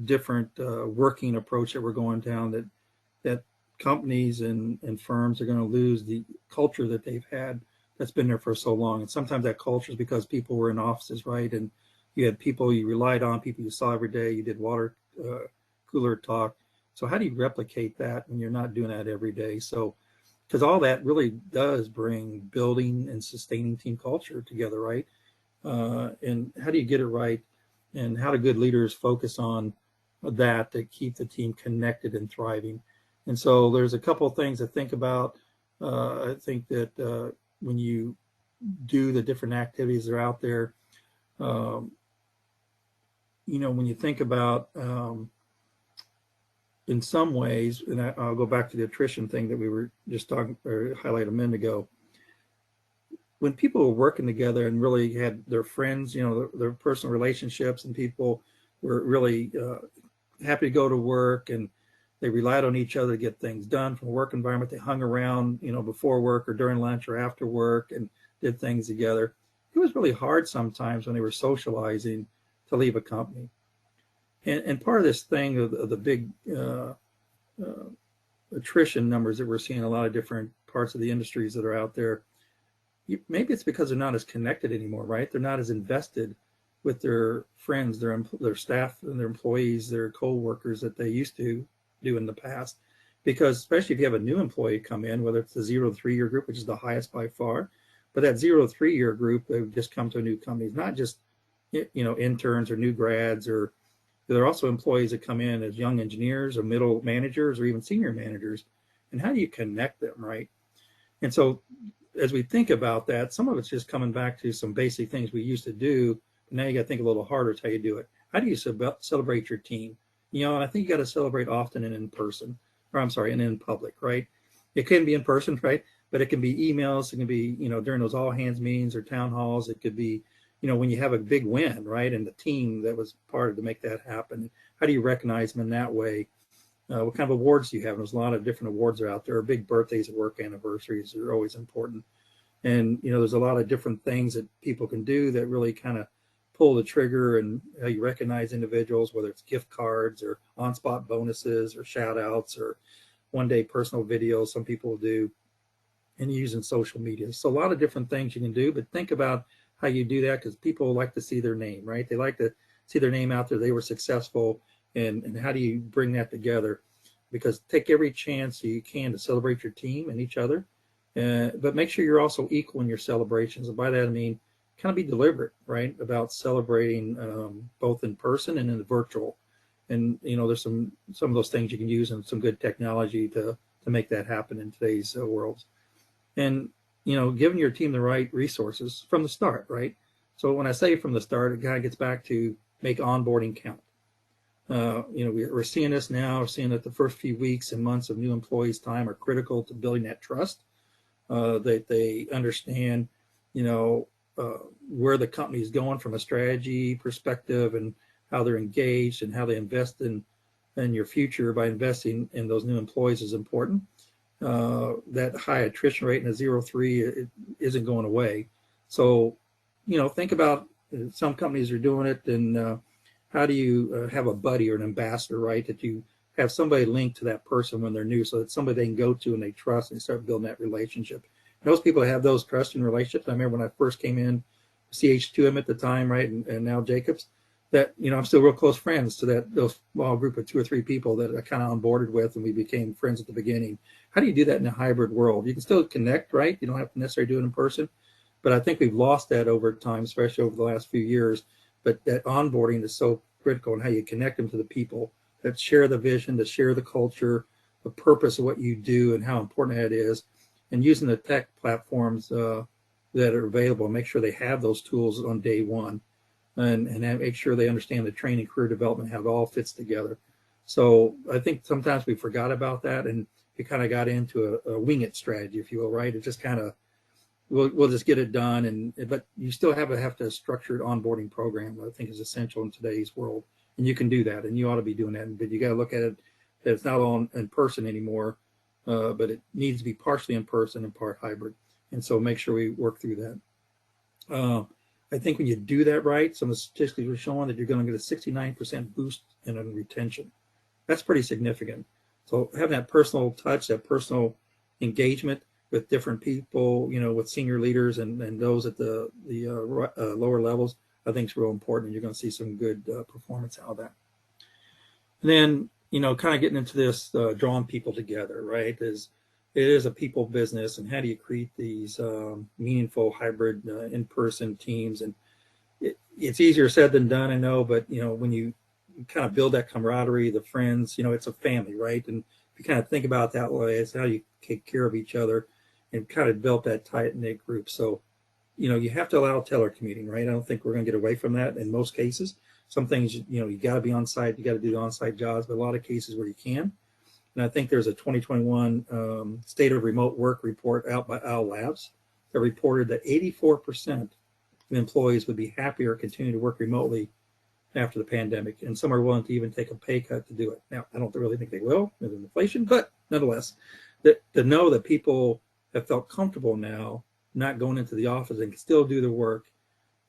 S2: different working approach that we're going down, that companies and firms are going to lose the culture that they've had that's been there for so long. And sometimes that culture is because people were in offices, right? And you had people you relied on, people you saw every day. You did water cooler talk. So how do you replicate that when you're not doing that every day? So, because all that really does bring building and sustaining team culture together, right? And how do you get it right? And how do good leaders focus on that to keep the team connected and thriving? And so there's a couple of things to think about. I think that when you do the different activities that are out there, when you think about, in some ways, and I'll go back to the attrition thing that we were just talking or highlighted a minute ago. When people were working together and really had their friends, their personal relationships, and people were really happy to go to work, and they relied on each other to get things done from a work environment. They hung around, before work or during lunch or after work and did things together. It was really hard sometimes when they were socializing to leave a company. And part of this thing of the big attrition numbers that we're seeing in a lot of different parts of the industries that are out there, maybe it's because they're not as connected anymore, right? They're not as invested with their friends, their staff, and their employees, their co-workers that they used to do in the past. Because especially if you have a new employee come in, whether it's the 0 to 3 year group, which is the highest by far, but that 0 to 3 year group, they've just come to a new company. It's not just interns or new grads, or there are also employees that come in as young engineers or middle managers or even senior managers. And how do you connect them, right? And so as we think about that, some of it's just coming back to some basic things we used to do. But now you got to think a little harder how you do it. How do you celebrate your team? And I think you got to celebrate often and in person, and in public, right? It can be in person, right? But it can be emails. It can be, during those all hands meetings or town halls. It could be, when you have a big win, right? And the team that was part of to make that happen. How do you recognize them in that way? What kind of awards do you have? There's a lot of different awards are out there. Big birthdays and work anniversaries are always important. And, there's a lot of different things that people can do that really kind of pull the trigger, and how you recognize individuals, whether it's gift cards or on-spot bonuses or shout outs or one-day personal videos some people do, and using social media. So a lot of different things you can do, but think about how you do that, because people like to see their name, right? They like to see their name out there. They were successful, and how do you bring that together? Because take every chance you can to celebrate your team and each other, but make sure you're also equal in your celebrations. And by that I mean kind of be deliberate, right, about celebrating both in person and in the virtual. And there's some of those things you can use and some good technology to make that happen in today's world. And giving your team the right resources from the start, right? So when I say from the start, it kind of gets back to make onboarding count. We're seeing this now. We're seeing that the first few weeks and months of new employees' time are critical to building that trust. That they understand, where the company is going from a strategy perspective, and how they're engaged and how they invest in your future by investing in those new employees is important. That high attrition rate in a 0-3 isn't going away. So, think about some companies are doing it, and how do you have a buddy or an ambassador, right? That you have somebody linked to that person when they're new, so that somebody they can go to and they trust, and start building that relationship. And those people that have those trusting relationships, I remember when I first came in, CH2M at the time, right, and now Jacobs, that I'm still real close friends to those small group of 2 or 3 people that I kind of onboarded with, and we became friends at the beginning. How do you do that in a hybrid world? You can still connect, right? You don't have to necessarily do it in person, but I think we've lost that over time, especially over the last few years. But that onboarding is so critical, and how you connect them to the people that share the vision, that share the culture, the purpose of what you do, and how important that is, and using the tech platforms that are available. Make sure they have those tools on day one. and make sure they understand the training, career development, how it all fits together. So I think sometimes we forgot about that, and we kind of got into a wing it strategy, if you will, right? It just kind of, we'll just get it done, but you still have to have a structured onboarding program. I think is essential in today's world, and you can do that, and you ought to be doing that. But you got to look at it that it's not all in person anymore, but it needs to be partially in person and part hybrid. And so make sure we work through that. I think when you do that right, some of the statistics are showing that you're going to get a 69% boost in retention. That's pretty significant. So having that personal touch, that personal engagement with different people, with senior leaders and those at the lower levels, I think is real important. And you're going to see some good performance out of that. And then, kind of getting into this, drawing people together, right? It is a people business, and how do you create these meaningful hybrid in-person teams? And it's easier said than done, I know, but when you kind of build that camaraderie, the friends, it's a family, right? And if you kind of think about it that way, it's how you take care of each other and kind of build that tight-knit group. So, you have to allow telecommuting, right? I don't think we're going to get away from that in most cases. Some things, you got to be on site, you got to do the on-site jobs, but a lot of cases where you can. And I think there's a 2021 State of Remote Work report out by Owl Labs that reported that 84% of employees would be happier continuing to work remotely after the pandemic, and some are willing to even take a pay cut to do it. Now, I don't really think they will with inflation, but nonetheless, to know that people have felt comfortable now not going into the office and can still do their work,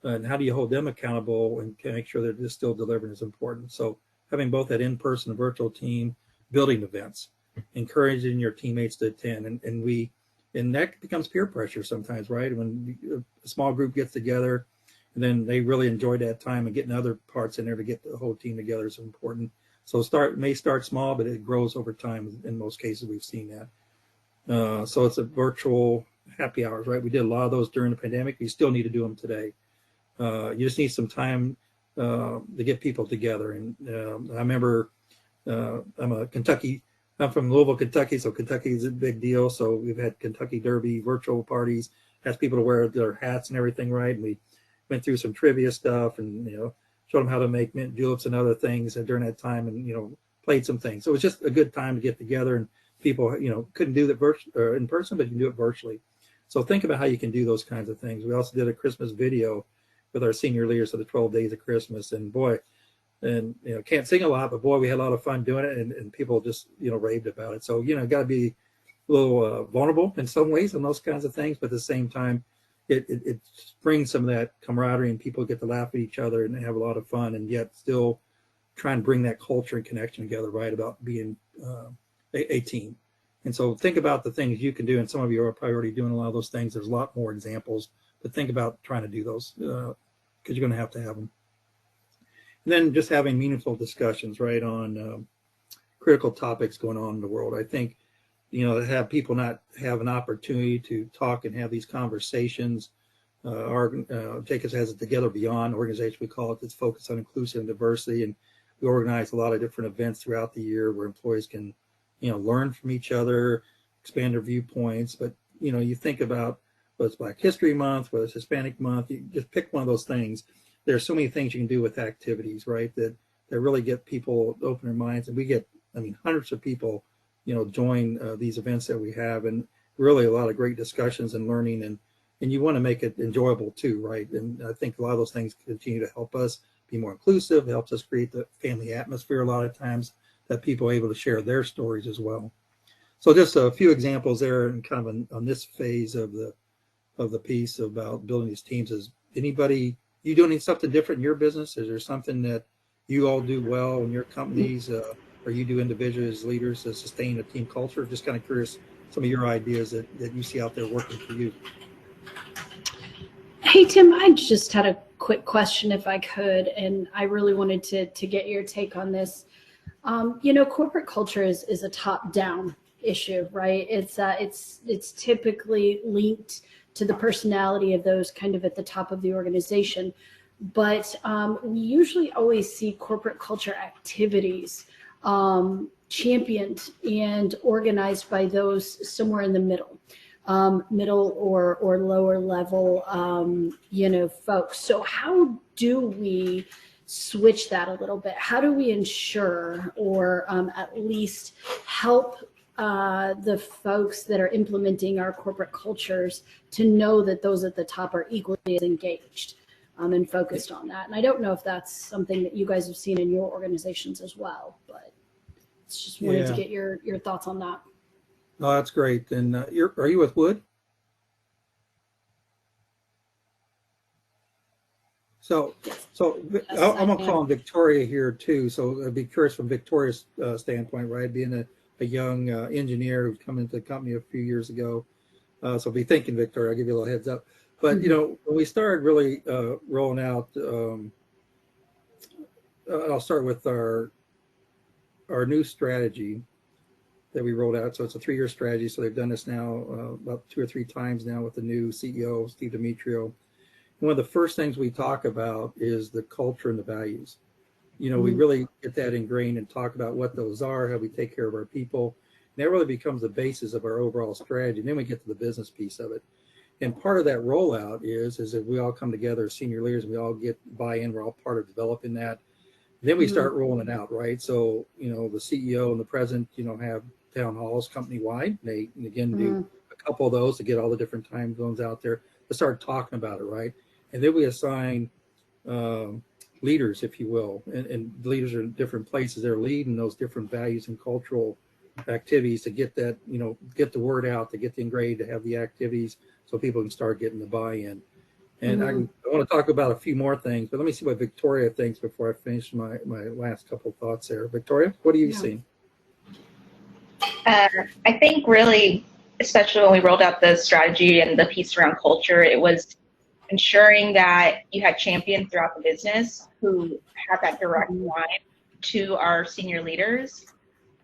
S2: and how do you hold them accountable and make sure they're just still delivering is important. So having both that in-person and virtual team, building events, encouraging your teammates to attend, and that becomes peer pressure sometimes, right? When a small group gets together, and then they really enjoy that time, and getting other parts in there to get the whole team together is important. So may start small, but it grows over time. In most cases, we've seen that. So it's a virtual happy hours, right? We did a lot of those during the pandemic. We still need to do them today. You just need some time to get people together. And I remember I'm from Louisville, Kentucky, so Kentucky is a big deal. So we've had Kentucky Derby virtual parties, asked people to wear their hats and everything, right? And we went through some trivia stuff and, showed them how to make mint juleps and other things during that time, and, played some things. So it was just a good time to get together, and people, couldn't do that in person, but you can do it virtually. So think about how you can do those kinds of things. We also did a Christmas video with our senior leaders for the 12 days of Christmas, and boy, can't sing a lot, but boy, we had a lot of fun doing it, and people just, raved about it. So, got to be a little vulnerable in some ways on those kinds of things, but at the same time, it brings some of that camaraderie, and people get to laugh at each other and have a lot of fun, and yet still try and bring that culture and connection together, right, about being a team. And so think about the things you can do, and some of you are probably already doing a lot of those things. There's a lot more examples, but think about trying to do those because you're going to have them. And then just having meaningful discussions, right, on critical topics going on in the world. I think, to have people not have an opportunity to talk and have these conversations, take us as a Together Beyond organization, we call it, that's focused on inclusion and diversity. And we organize a lot of different events throughout the year where employees can, learn from each other, expand their viewpoints. But, you think about whether it's Black History Month, whether it's Hispanic Month, you just pick one of those things. There are so many things you can do with activities, right, that really get people to open their minds. And we get, hundreds of people, join these events that we have, and really a lot of great discussions and learning, and you want to make it enjoyable too, right? And I think a lot of those things continue to help us be more inclusive. It helps us create the family atmosphere a lot of times that people are able to share their stories as well. So just a few examples there, and kind of on this phase of the piece about building these teams. Is anybody, you doing something different in your business? Is there something that you all do well in your companies, or you do individually as leaders to sustain a team culture? Just kind of curious some of your ideas that you see out there working for you.
S6: Hey, Tim, I just had a quick question if I could, and I really wanted to get your take on this. Corporate culture is a top-down issue, right? It's typically linked to the personality of those kind of at the top of the organization. But we usually always see corporate culture activities championed and organized by those somewhere in the middle. middle or lower level, folks. So how do we switch that a little bit? How do we ensure or at least help the folks that are implementing our corporate cultures to know that those at the top are equally as engaged and focused on that? And I don't know if that's something that you guys have seen in your organizations as well, but just wanted to get your thoughts on that.
S2: No, that's great. And are you with Wood? So I'm gonna call on Victoria here too. So I'd be curious from Victoria's standpoint, right? Being a young engineer who's come into the company a few years ago. So be thinking, Victoria, I'll give you a little heads up. But when we started really rolling out, I'll start with our new strategy that we rolled out. So it's a 3-year strategy. So they've done this now about 2 or 3 times now with the new CEO, Steve Demetrio. One of the first things we talk about is the culture and the values. We really get that ingrained and talk about what those are, how we take care of our people. And that really becomes the basis of our overall strategy. And then we get to the business piece of it. And part of that rollout is that we all come together as senior leaders and we all get buy-in. We're all part of developing that. Then we start rolling it out, right? So, the CEO and the president, have town halls company-wide. They, again, do a couple of those to get all the different time zones out there to start talking about it, right? And then we assign leaders, if you will, and leaders are in different places. They're leading those different values and cultural activities to get that, get the word out, to get the engraved, to have the activities so people can start getting the buy-in. And I want to talk about a few more things, but let me see what Victoria thinks before I finish my last couple of thoughts there. Victoria, what are you seeing?
S3: I think really, especially when we rolled out the strategy and the piece around culture, it was ensuring that you had champions throughout the business who had that direct line to our senior leaders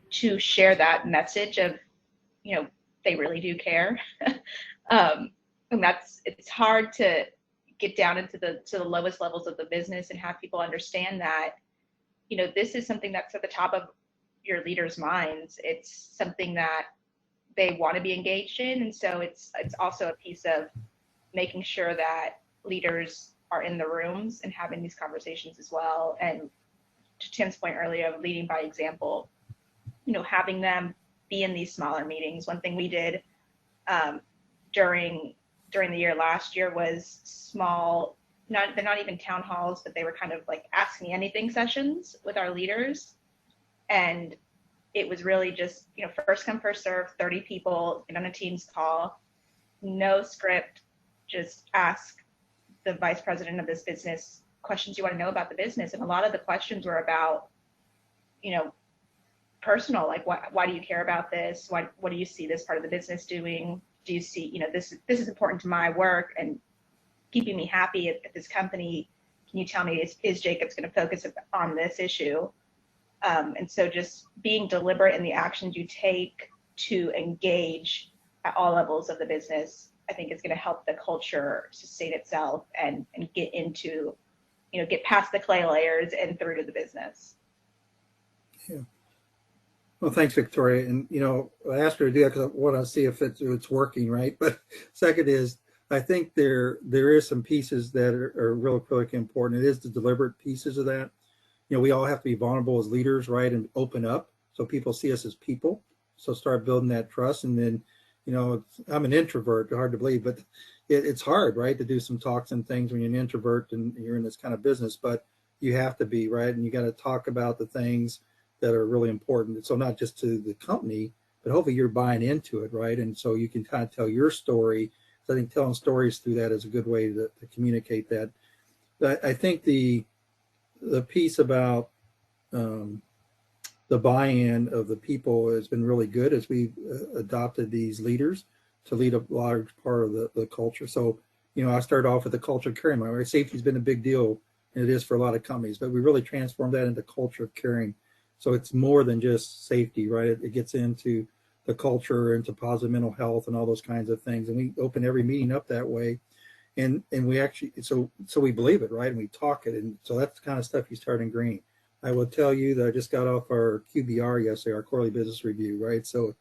S3: to share that message of, they really do care. And it's hard to get down into the lowest levels of the business and have people understand that, this is something that's at the top of your leaders' minds. It's something that they want to be engaged in. And so it's also a piece of making sure that leaders are in the rooms and having these conversations as well. And to Tim's point earlier of leading by example, having them be in these smaller meetings. One thing we did during the year last year was small, they're not even town halls, but they were kind of like ask me anything sessions with our leaders. And it was really just, first come, first serve, 30 people, get on a Teams call, no script, just ask the vice president of this business questions you want to know about the business. And a lot of the questions were about, personal, like why do you care about this? What do you see this part of the business doing? Do you see, this is important to my work and keeping me happy at this company. Can you tell me, is Jacobs going to focus on this issue? And so just being deliberate in the actions you take to engage at all levels of the business, I think is going to help the culture sustain itself and get into, get past the clay layers and through to the business.
S2: Yeah. Well, thanks, Victoria. And, I asked her to do that because I want to see if it's working, right? But second is, I think there is some pieces that are really critically important. It is the deliberate pieces of that. We all have to be vulnerable as leaders, right? And open up so people see us as people. So start building that trust. And then, I'm an introvert, hard to believe, but it's hard, right? To do some talks and things when you're an introvert and you're in this kind of business, but you have to be, right? And you got to talk about the things that are really important. So not just to the company, but hopefully you're buying into it, right? And so you can kind of tell your story. So I think telling stories through that is a good way to communicate that. But I think the piece about the buy-in of the people has been really good as we've adopted these leaders to lead a large part of the culture. So, I started off with the culture of caring. Right? Safety has been a big deal, and it is for a lot of companies, but we really transformed that into culture of caring. So it's more than just safety, right? It gets into the culture, into positive mental health and all those kinds of things. And we open every meeting up that way. And we actually, so we believe it, right? And we talk it. And so that's the kind of stuff you start ingraining. I will tell you that I just got off our QBR yesterday, our quarterly business review, right? So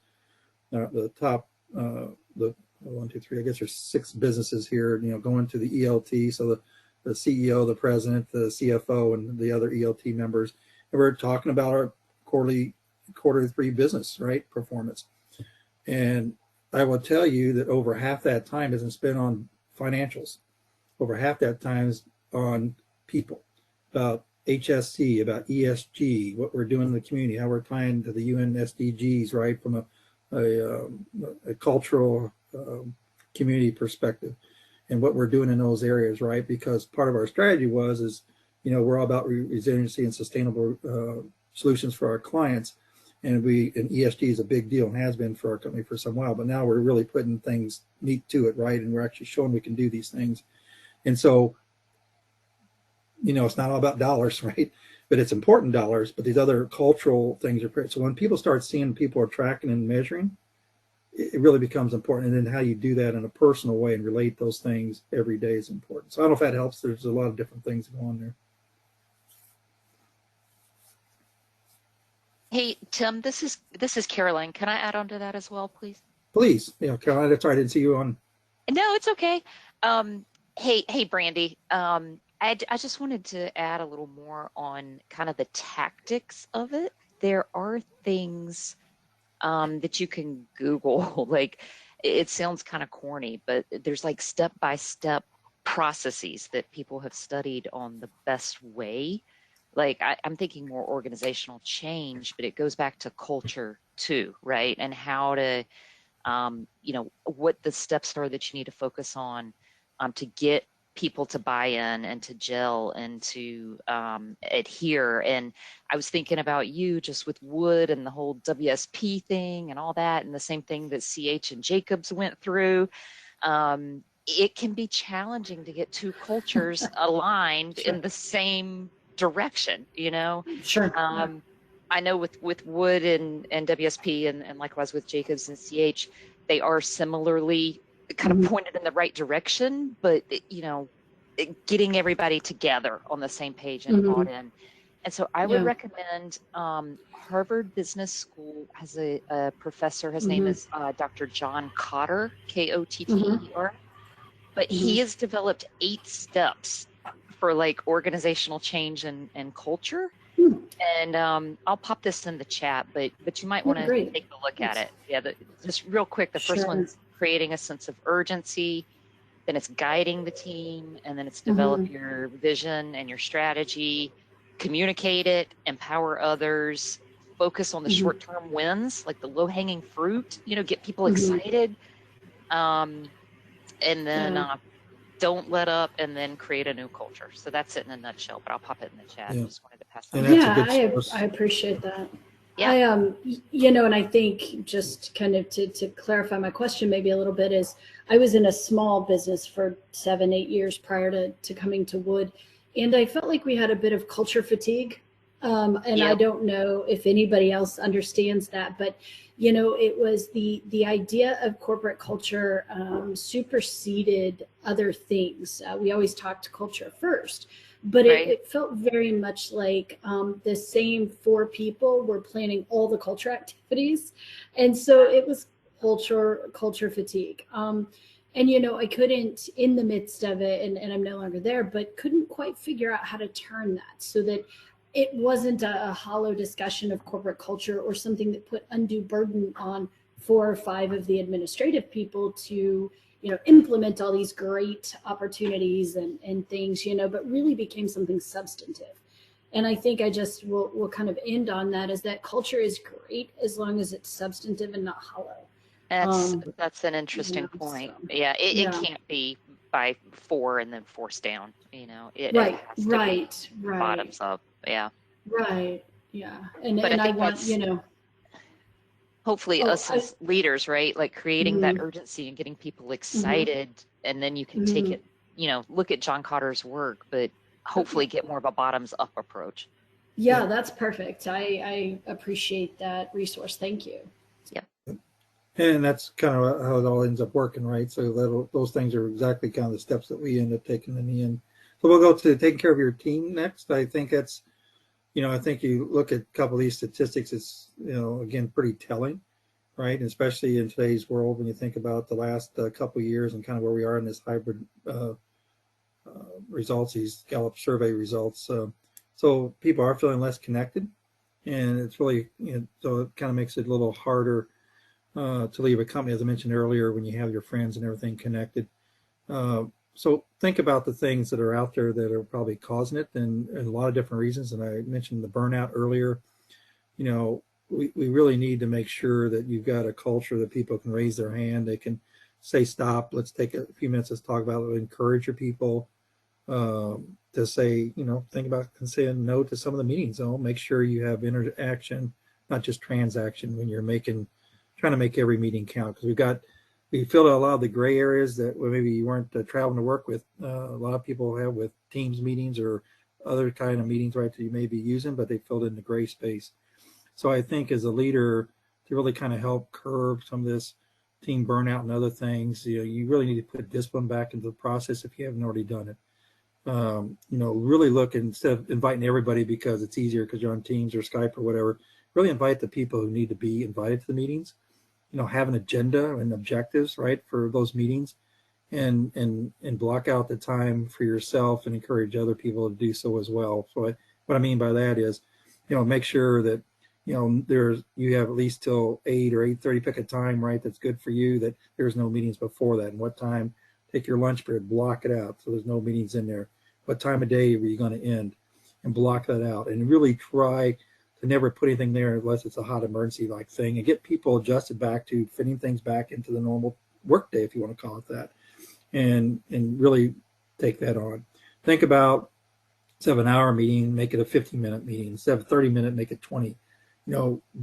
S2: the top, the one, two, three, I guess there's 6 businesses here, going to the ELT. So the CEO, the president, the CFO, and the other ELT members. And we're talking about our quarter 3 business, right, performance. And I will tell you that over half that time isn't spent on financials. Over half that time is on people, about HSC, about ESG, what we're doing in the community, how we're tying to the UN SDGs, right, from a cultural community perspective, and what we're doing in those areas, right? Because part of our strategy is we're all about resiliency and sustainable solutions for our clients, and ESG is a big deal and has been for our company for some while, but now we're really putting things neat to it, right? And we're actually showing we can do these things. And so, it's not all about dollars, right? But it's important dollars, but these other cultural things are, so when people start seeing people are tracking and measuring, it really becomes important. And then how you do that in a personal way and relate those things every day is important. So I don't know if that helps. There's a lot of different things going on there.
S7: Hey, Tim, this is Caroline. Can I add on to that as well, please?
S2: Please. Caroline, that's right. I didn't see you on.
S7: No, it's okay. Hey, Brandy. I just wanted to add a little more on kind of the tactics of it. There are things that you can Google. Like, it sounds kind of corny, but there's like step-by-step processes that people have studied on the best way. Like, I'm thinking more organizational change, but it goes back to culture too, right? And how to, what the steps are that you need to focus on to get people to buy in and to gel and to adhere. And I was thinking about you just with Wood and the whole WSP thing and all that, and the same thing that CH and Jacobs went through. It can be challenging to get 2 cultures aligned in the same direction,
S6: Sure.
S7: I know with Wood and WSP and likewise with Jacobs and CH, they are similarly kind of pointed in the right direction, but getting everybody together on the same page and bought in. And so I would recommend Harvard Business School has a professor. His name is Dr. John Kotter, Kotter, but he has developed 8 steps for like organizational change and culture. And I'll pop this in the chat, but you might want to take a look at it. Yeah, just real quick. The first one's creating a sense of urgency, then it's guiding the team, and then it's develop your vision and your strategy, communicate it, empower others, focus on the short-term wins, like the low-hanging fruit, get people excited, and then don't let up, and then create a new culture. So that's it in a nutshell, but I'll pop it in the chat. I just wanted to pass that on.
S6: I appreciate that.
S7: Yeah.
S6: And I think just kind of to clarify my question maybe a little bit is I was in a small business for 7-8 years prior to coming to Wood, and I felt like we had a bit of culture fatigue. I don't know if anybody else understands that, but it was the idea of corporate culture superseded other things. We always talked culture first, but it felt very much like the same 4 people were planning all the culture activities. And so it was culture fatigue. I couldn't, in the midst of it, and I'm no longer there, but couldn't quite figure out how to turn that so that it wasn't a hollow discussion of corporate culture or something that put undue burden on 4 or 5 of the administrative people to, implement all these great opportunities and things, but really became something substantive. And I think I just will kind of end on that, is that culture is great as long as it's substantive and not hollow.
S7: That's an interesting point. So, it can't be by 4 and then force down, it has to be bottoms up. Yeah.
S6: Right. Yeah. And
S7: but
S6: I want,
S7: hopefully us as leaders, right? Like creating that urgency and getting people excited, and then you can take it, look at John Cotter's work, but hopefully get more of a bottoms up approach.
S6: Yeah, that's perfect. I appreciate that resource. Thank you.
S7: Yeah.
S2: And that's kind of how it all ends up working, right? So those things are exactly kind of the steps that we end up taking in the end. So we'll go to taking care of your team next. I think that's, I think you look at a couple of these statistics, it's, again, pretty telling. right? And especially in today's world, when you think about the last couple of years and kind of where we are in this hybrid results, these Gallup survey results. So people are feeling less connected, and it's really, so it kind of makes it a little harder to leave a company, as I mentioned earlier, when you have your friends and everything connected. So think about the things that are out there that are probably causing it, and a lot of different reasons. And I mentioned the burnout earlier. We really need to make sure that you've got a culture that people can raise their hand. They can say, stop, let's take a few minutes, let's talk about it, encourage your people to say, think about saying no to some of the meetings. Make sure you have interaction, not just transaction, when you're trying to make every meeting count. Because we filled out a lot of the gray areas that maybe you weren't traveling to work with. A lot of people have with Teams meetings or other kind of meetings, right, that you may be using, but they filled in the gray space. So I think as a leader, to really kind of help curb some of this team burnout and other things, you really need to put discipline back into the process if you haven't already done it. Really look, instead of inviting everybody because it's easier because you're on Teams or Skype or whatever, really invite the people who need to be invited to the meetings. Have an agenda and objectives, right, for those meetings, and block out the time for yourself and encourage other people to do so as well. So what I mean by that is, make sure that you have at least till 8 or 8:30, pick a time, right, that's good for you, that there's no meetings before that. And what time, take your lunch period, block it out so there's no meetings in there. What time of day are you going to end, and block that out, and really try to never put anything there unless it's a hot emergency like thing, and get people adjusted back to fitting things back into the normal workday, if you want to call it that, and really take that on. Think about, instead of an hour meeting, make it a 15-minute meeting. Instead of 30-minute, make it 20.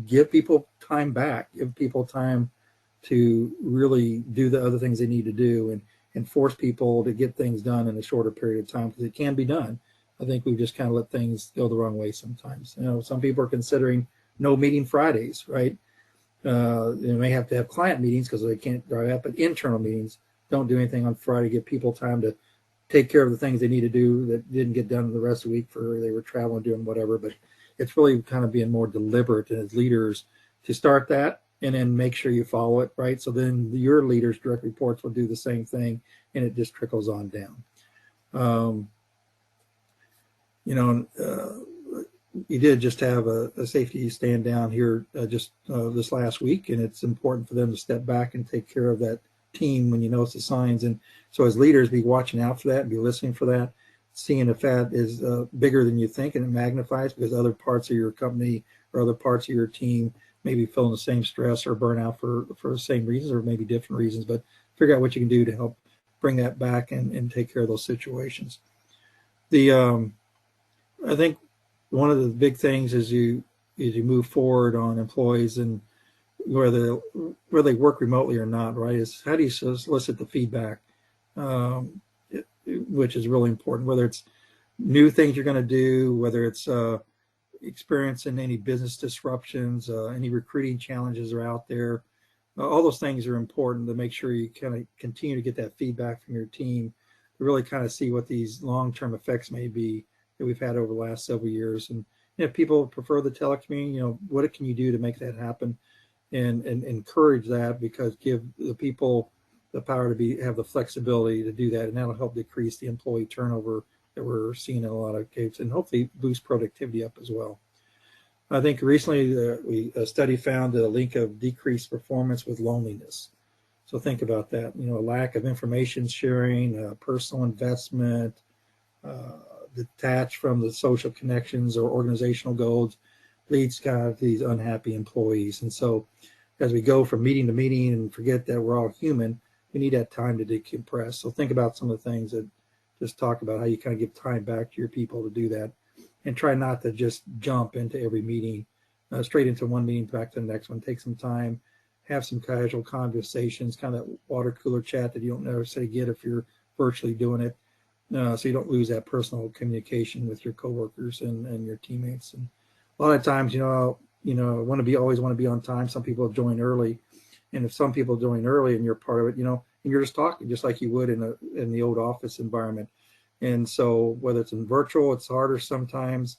S2: Give people time back, give people time to really do the other things they need to do, and force people to get things done in a shorter period of time, because it can be done. I think we've just kind of let things go the wrong way sometimes. Some people are considering no meeting Fridays, right? They may have to have client meetings because they can't drive out, but internal meetings, don't do anything on Friday. Give people time to take care of the things they need to do that didn't get done the rest of the week, for they were traveling, doing whatever. But it's really kind of being more deliberate as leaders to start that, and then make sure you follow it, right? So then your leaders, direct reports, will do the same thing, and it just trickles on down. You did just have a safety stand down here this last week, and it's important for them to step back and take care of that team when you notice the signs. And so as leaders, be watching out for that and be listening for that, seeing if that is bigger than you think, and it magnifies because other parts of your company or other parts of your team may be feeling the same stress or burnout for the same reasons, or maybe different reasons. But figure out what you can do to help bring that back and take care of those situations. I think one of the big things as you move forward on employees, and whether they work remotely or not, right, is how do you solicit the feedback, which is really important, whether it's new things you're going to do, whether it's experiencing any business disruptions, any recruiting challenges are out there. All those things are important to make sure you kind of continue to get that feedback from your team to really kind of see what these long-term effects may be that we've had over the last several years. And if people prefer the telecommuting, what can you do to make that happen, and encourage that, because give the people the power to have the flexibility to do that, and that'll help decrease the employee turnover that we're seeing in a lot of cases, and hopefully boost productivity up as well. I think recently a study found that a link of decreased performance with loneliness. So think about that, a lack of information sharing, personal investment, detached from the social connections or organizational goals, leads kind of to these unhappy employees. And so as we go from meeting to meeting and forget that we're all human, we need that time to decompress. So think about some of the things that just talk about how you kind of give time back to your people to do that, and try not to just jump into every meeting, straight into one meeting, back to the next one. Take some time, have some casual conversations, kind of that water cooler chat that you don't necessarily get if you're virtually doing it. So you don't lose that personal communication with your coworkers and your teammates. And a lot of times, always want to be on time. Some people join early, and if some people join early and you're part of it, and you're just talking just like you would in the old office environment. And so whether it's in virtual, it's harder sometimes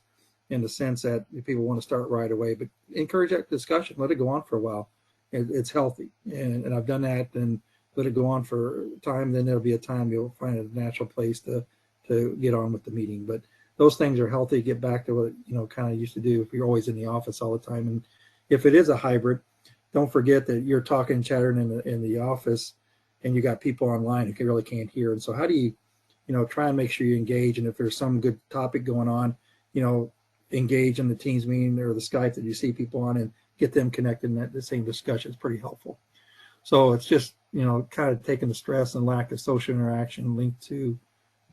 S2: in the sense that people want to start right away, but encourage that discussion, let it go on for a while, it's healthy. And I've done that and let it go on for time. Then there'll be a time you'll find a natural place to get on with the meeting. But those things are healthy. Get back to what, you know, kind of used to do if you're always in the office all the time. And if it is a hybrid, don't forget that you're talking, chattering in the office, and you got people online who really can't hear. And so how do you, you know, try and make sure you engage? And if there's some good topic going on, you know, engage in the Teams meeting or the Skype that you see people on and get them connected in the same discussion. It's pretty helpful. So it's just, you know, kind of taking the stress and lack of social interaction linked to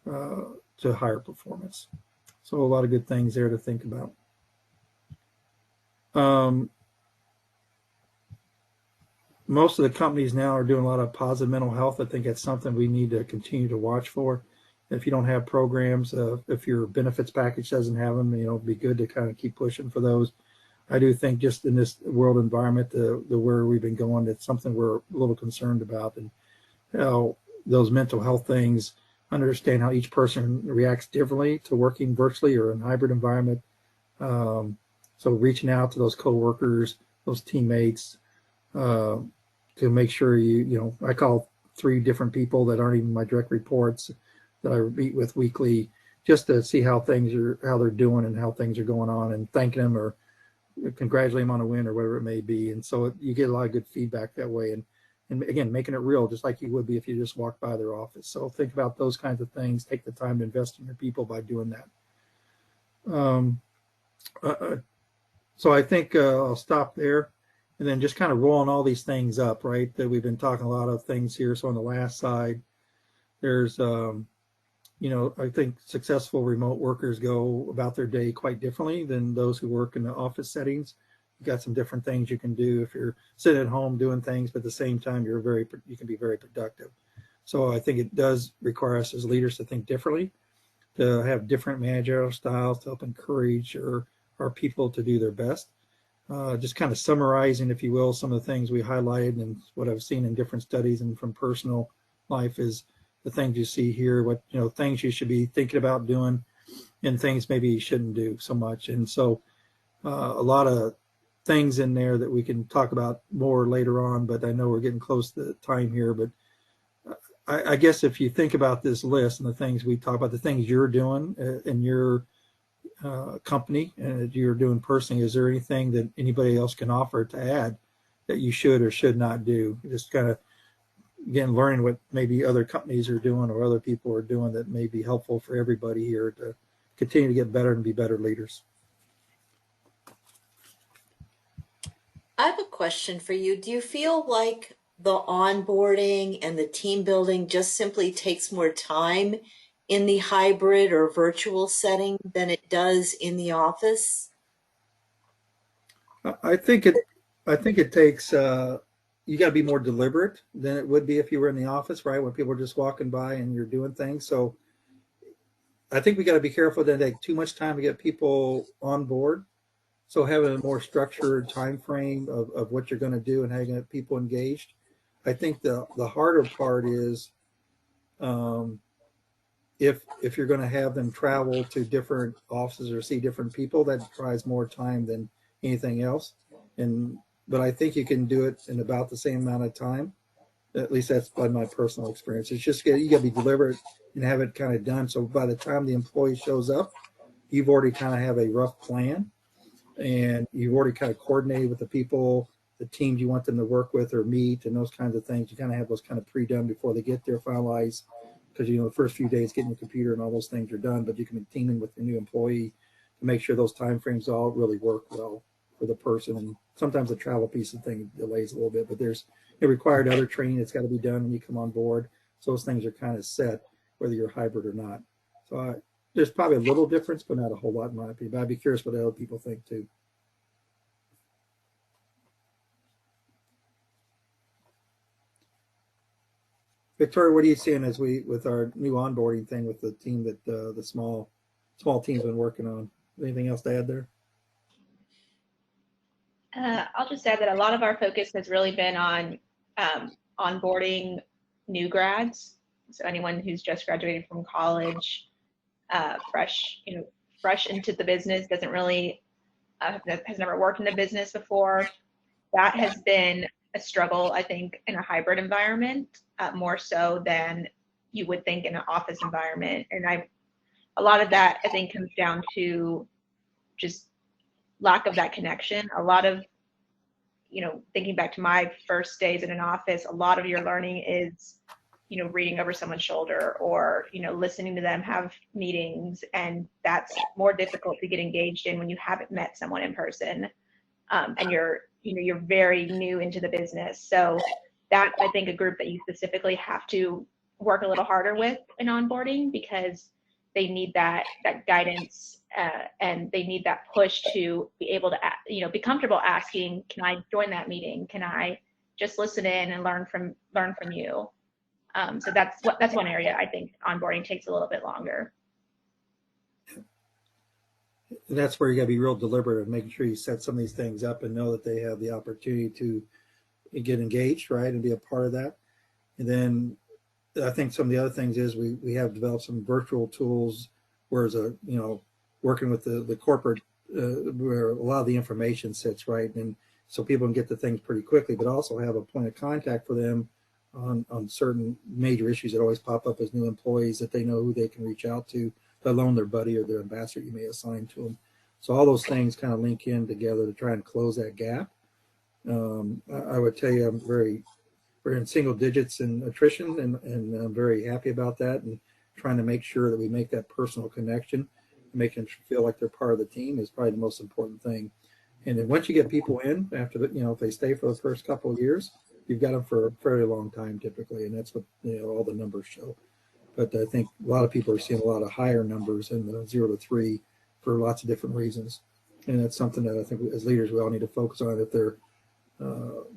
S2: higher performance. So a lot of good things there to think about. Most of the companies now are doing a lot of positive mental health. I think that's something we need to continue to watch for. If you don't have programs, if your benefits package doesn't have them, you know, it'd be good to kind of keep pushing for those. I do think just in this world environment, the where we've been going, it's something we're a little concerned about. And how those mental health things, understand how each person reacts differently to working virtually or in a hybrid environment. So reaching out to those coworkers, those teammates, to make sure you know, I call 3 different people that aren't even my direct reports that I meet with weekly, just to see how they're doing and how things are going on, and thanking them or congratulate them on a win or whatever it may be. And so you get a lot of good feedback that way. And again, making it real, just like you would be if you just walked by their office. So think about those kinds of things. Take the time to invest in your people by doing that. So I think I'll stop there, and then just kind of rolling all these things up, right? That we've been talking a lot of things here. So on the last side, there's, you know, I think successful remote workers go about their day quite differently than those who work in the office settings. You got some different things you can do if you're sitting at home doing things, but at the same time, you can be very productive. So I think it does require us as leaders to think differently, to have different managerial styles to help encourage our people to do their best. Just kind of summarizing, if you will, some of the things we highlighted and what I've seen in different studies and from personal life is the things you see here, what, you know, things you should be thinking about doing and things maybe you shouldn't do so much. And so a lot of things in there that we can talk about more later on, but I know we're getting close to the time here. But I guess if you think about this list and the things we talk about, the things you're doing in your company and you're doing personally, is there anything that anybody else can offer to add that you should or should not do? Just kind of, again, learning what maybe other companies are doing or other people are doing that may be helpful for everybody here to continue to get better and be better leaders.
S8: I have a question for you. Do you feel like the onboarding and the team building just simply takes more time in the hybrid or virtual setting than it does in the office?
S2: I think it takes, you got to be more deliberate than it would be if you were in the office, right? When people are just walking by and you're doing things. So I think we got to be careful that take too much time to get people on board. So having a more structured time frame of what you're going to do and how you're going to get people engaged. I think the harder part is if you're going to have them travel to different offices or see different people, that requires more time than anything else. But I think you can do it in about the same amount of time. At least that's by my personal experience. It's just you got to be deliberate and have it kind of done. So by the time the employee shows up, you've already kind of have a rough plan, and you've already kind of coordinated with the people, the teams you want them to work with or meet, and those kinds of things. You kind of have those kind of pre-done before they get there, finalized, because the first few days getting the computer and all those things are done. But you can be teaming with the new employee to make sure those time frames all really work well for the person. And sometimes the travel piece of thing delays a little bit, but it required other training that's got to be done when you come on board. So those things are kind of set, whether you're hybrid or not. So there's probably a little difference, but not a whole lot in my opinion. But I'd be curious what other people think too. Victoria, what are you seeing as with our new onboarding thing with the team that the small team's been working on? Anything else to add there?
S3: I'll just add that a lot of our focus has really been on onboarding new grads. So anyone who's just graduated from college, fresh into the business, doesn't really has never worked in a business before. That has been a struggle, I think, in a hybrid environment, more so than you would think in an office environment. And a lot of that, I think, comes down to just lack of that connection. A lot of, thinking back to my first days in an office, a lot of your learning is, reading over someone's shoulder or, listening to them have meetings. And that's more difficult to get engaged in when you haven't met someone in person. And you're very new into the business. So that's, I think, a group that you specifically have to work a little harder with in onboarding, because they need that guidance and they need that push to be able to, be comfortable asking, can I join that meeting? Can I just listen in and learn from you? So that's one area I think onboarding takes a little bit longer.
S2: And that's where you got to be real deliberate of making sure you set some of these things up and know that they have the opportunity to get engaged, right, and be a part of that. And then I think some of the other things is we have developed some virtual tools, whereas working with the corporate where a lot of the information sits, right, and so people can get to things pretty quickly, but also have a point of contact for them on certain major issues that always pop up as new employees, that they know who they can reach out to, let alone their buddy or their ambassador you may assign to them. So all those things kind of link in together to try and close that gap. I would tell you we're in single digits in attrition, and I'm very happy about that, and trying to make sure that we make that personal connection, making them feel like they're part of the team is probably the most important thing. And then once you get people in, after the, if they stay for the first couple of years, you've got them for a very long time typically, and that's what all the numbers show. But I think a lot of people are seeing a lot of higher numbers in the 0 to 3 for lots of different reasons, and that's something that I think as leaders we all need to focus on. If they're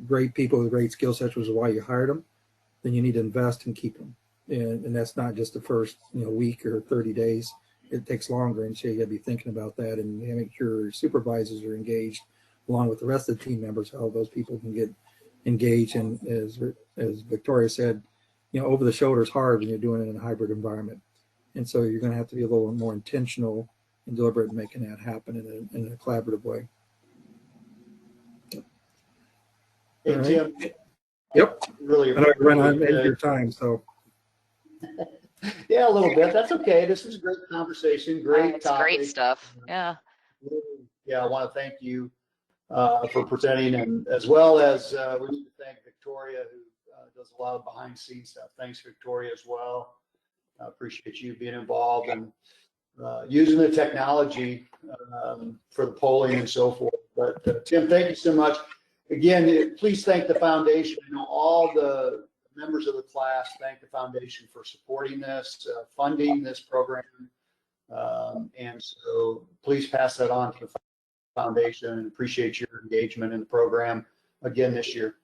S2: great people with great skill sets, which is why you hired them, then you need to invest and keep them. And that's not just the first week or 30 days. It takes longer, and so you got to be thinking about that and make sure your supervisors are engaged along with the rest of the team members, how those people can get engaged. And as Victoria said, over the shoulder is hard when you're doing it in a hybrid environment, and so you're going to have to be a little more intentional and deliberate in making that happen in a collaborative way.
S1: Hey,
S2: All right.
S1: Tim.
S2: Yep.
S1: Really
S2: I know I ran on
S1: appreciate
S2: your time, so.
S1: Yeah, a little bit. That's okay. This was a great conversation. Great
S7: It's
S1: topic.
S7: great stuff. Yeah.
S1: Yeah, I want to thank you for presenting, and as well as we need to thank Victoria, who does a lot of behind the scenes stuff. Thanks, Victoria, as well. I appreciate you being involved and using the technology for the polling and so forth. But Tim, thank you so much. Again, please thank the foundation. I know all the members of the class thank the foundation for supporting this, funding this program. And so please pass that on to the foundation, and appreciate your engagement in the program again this year.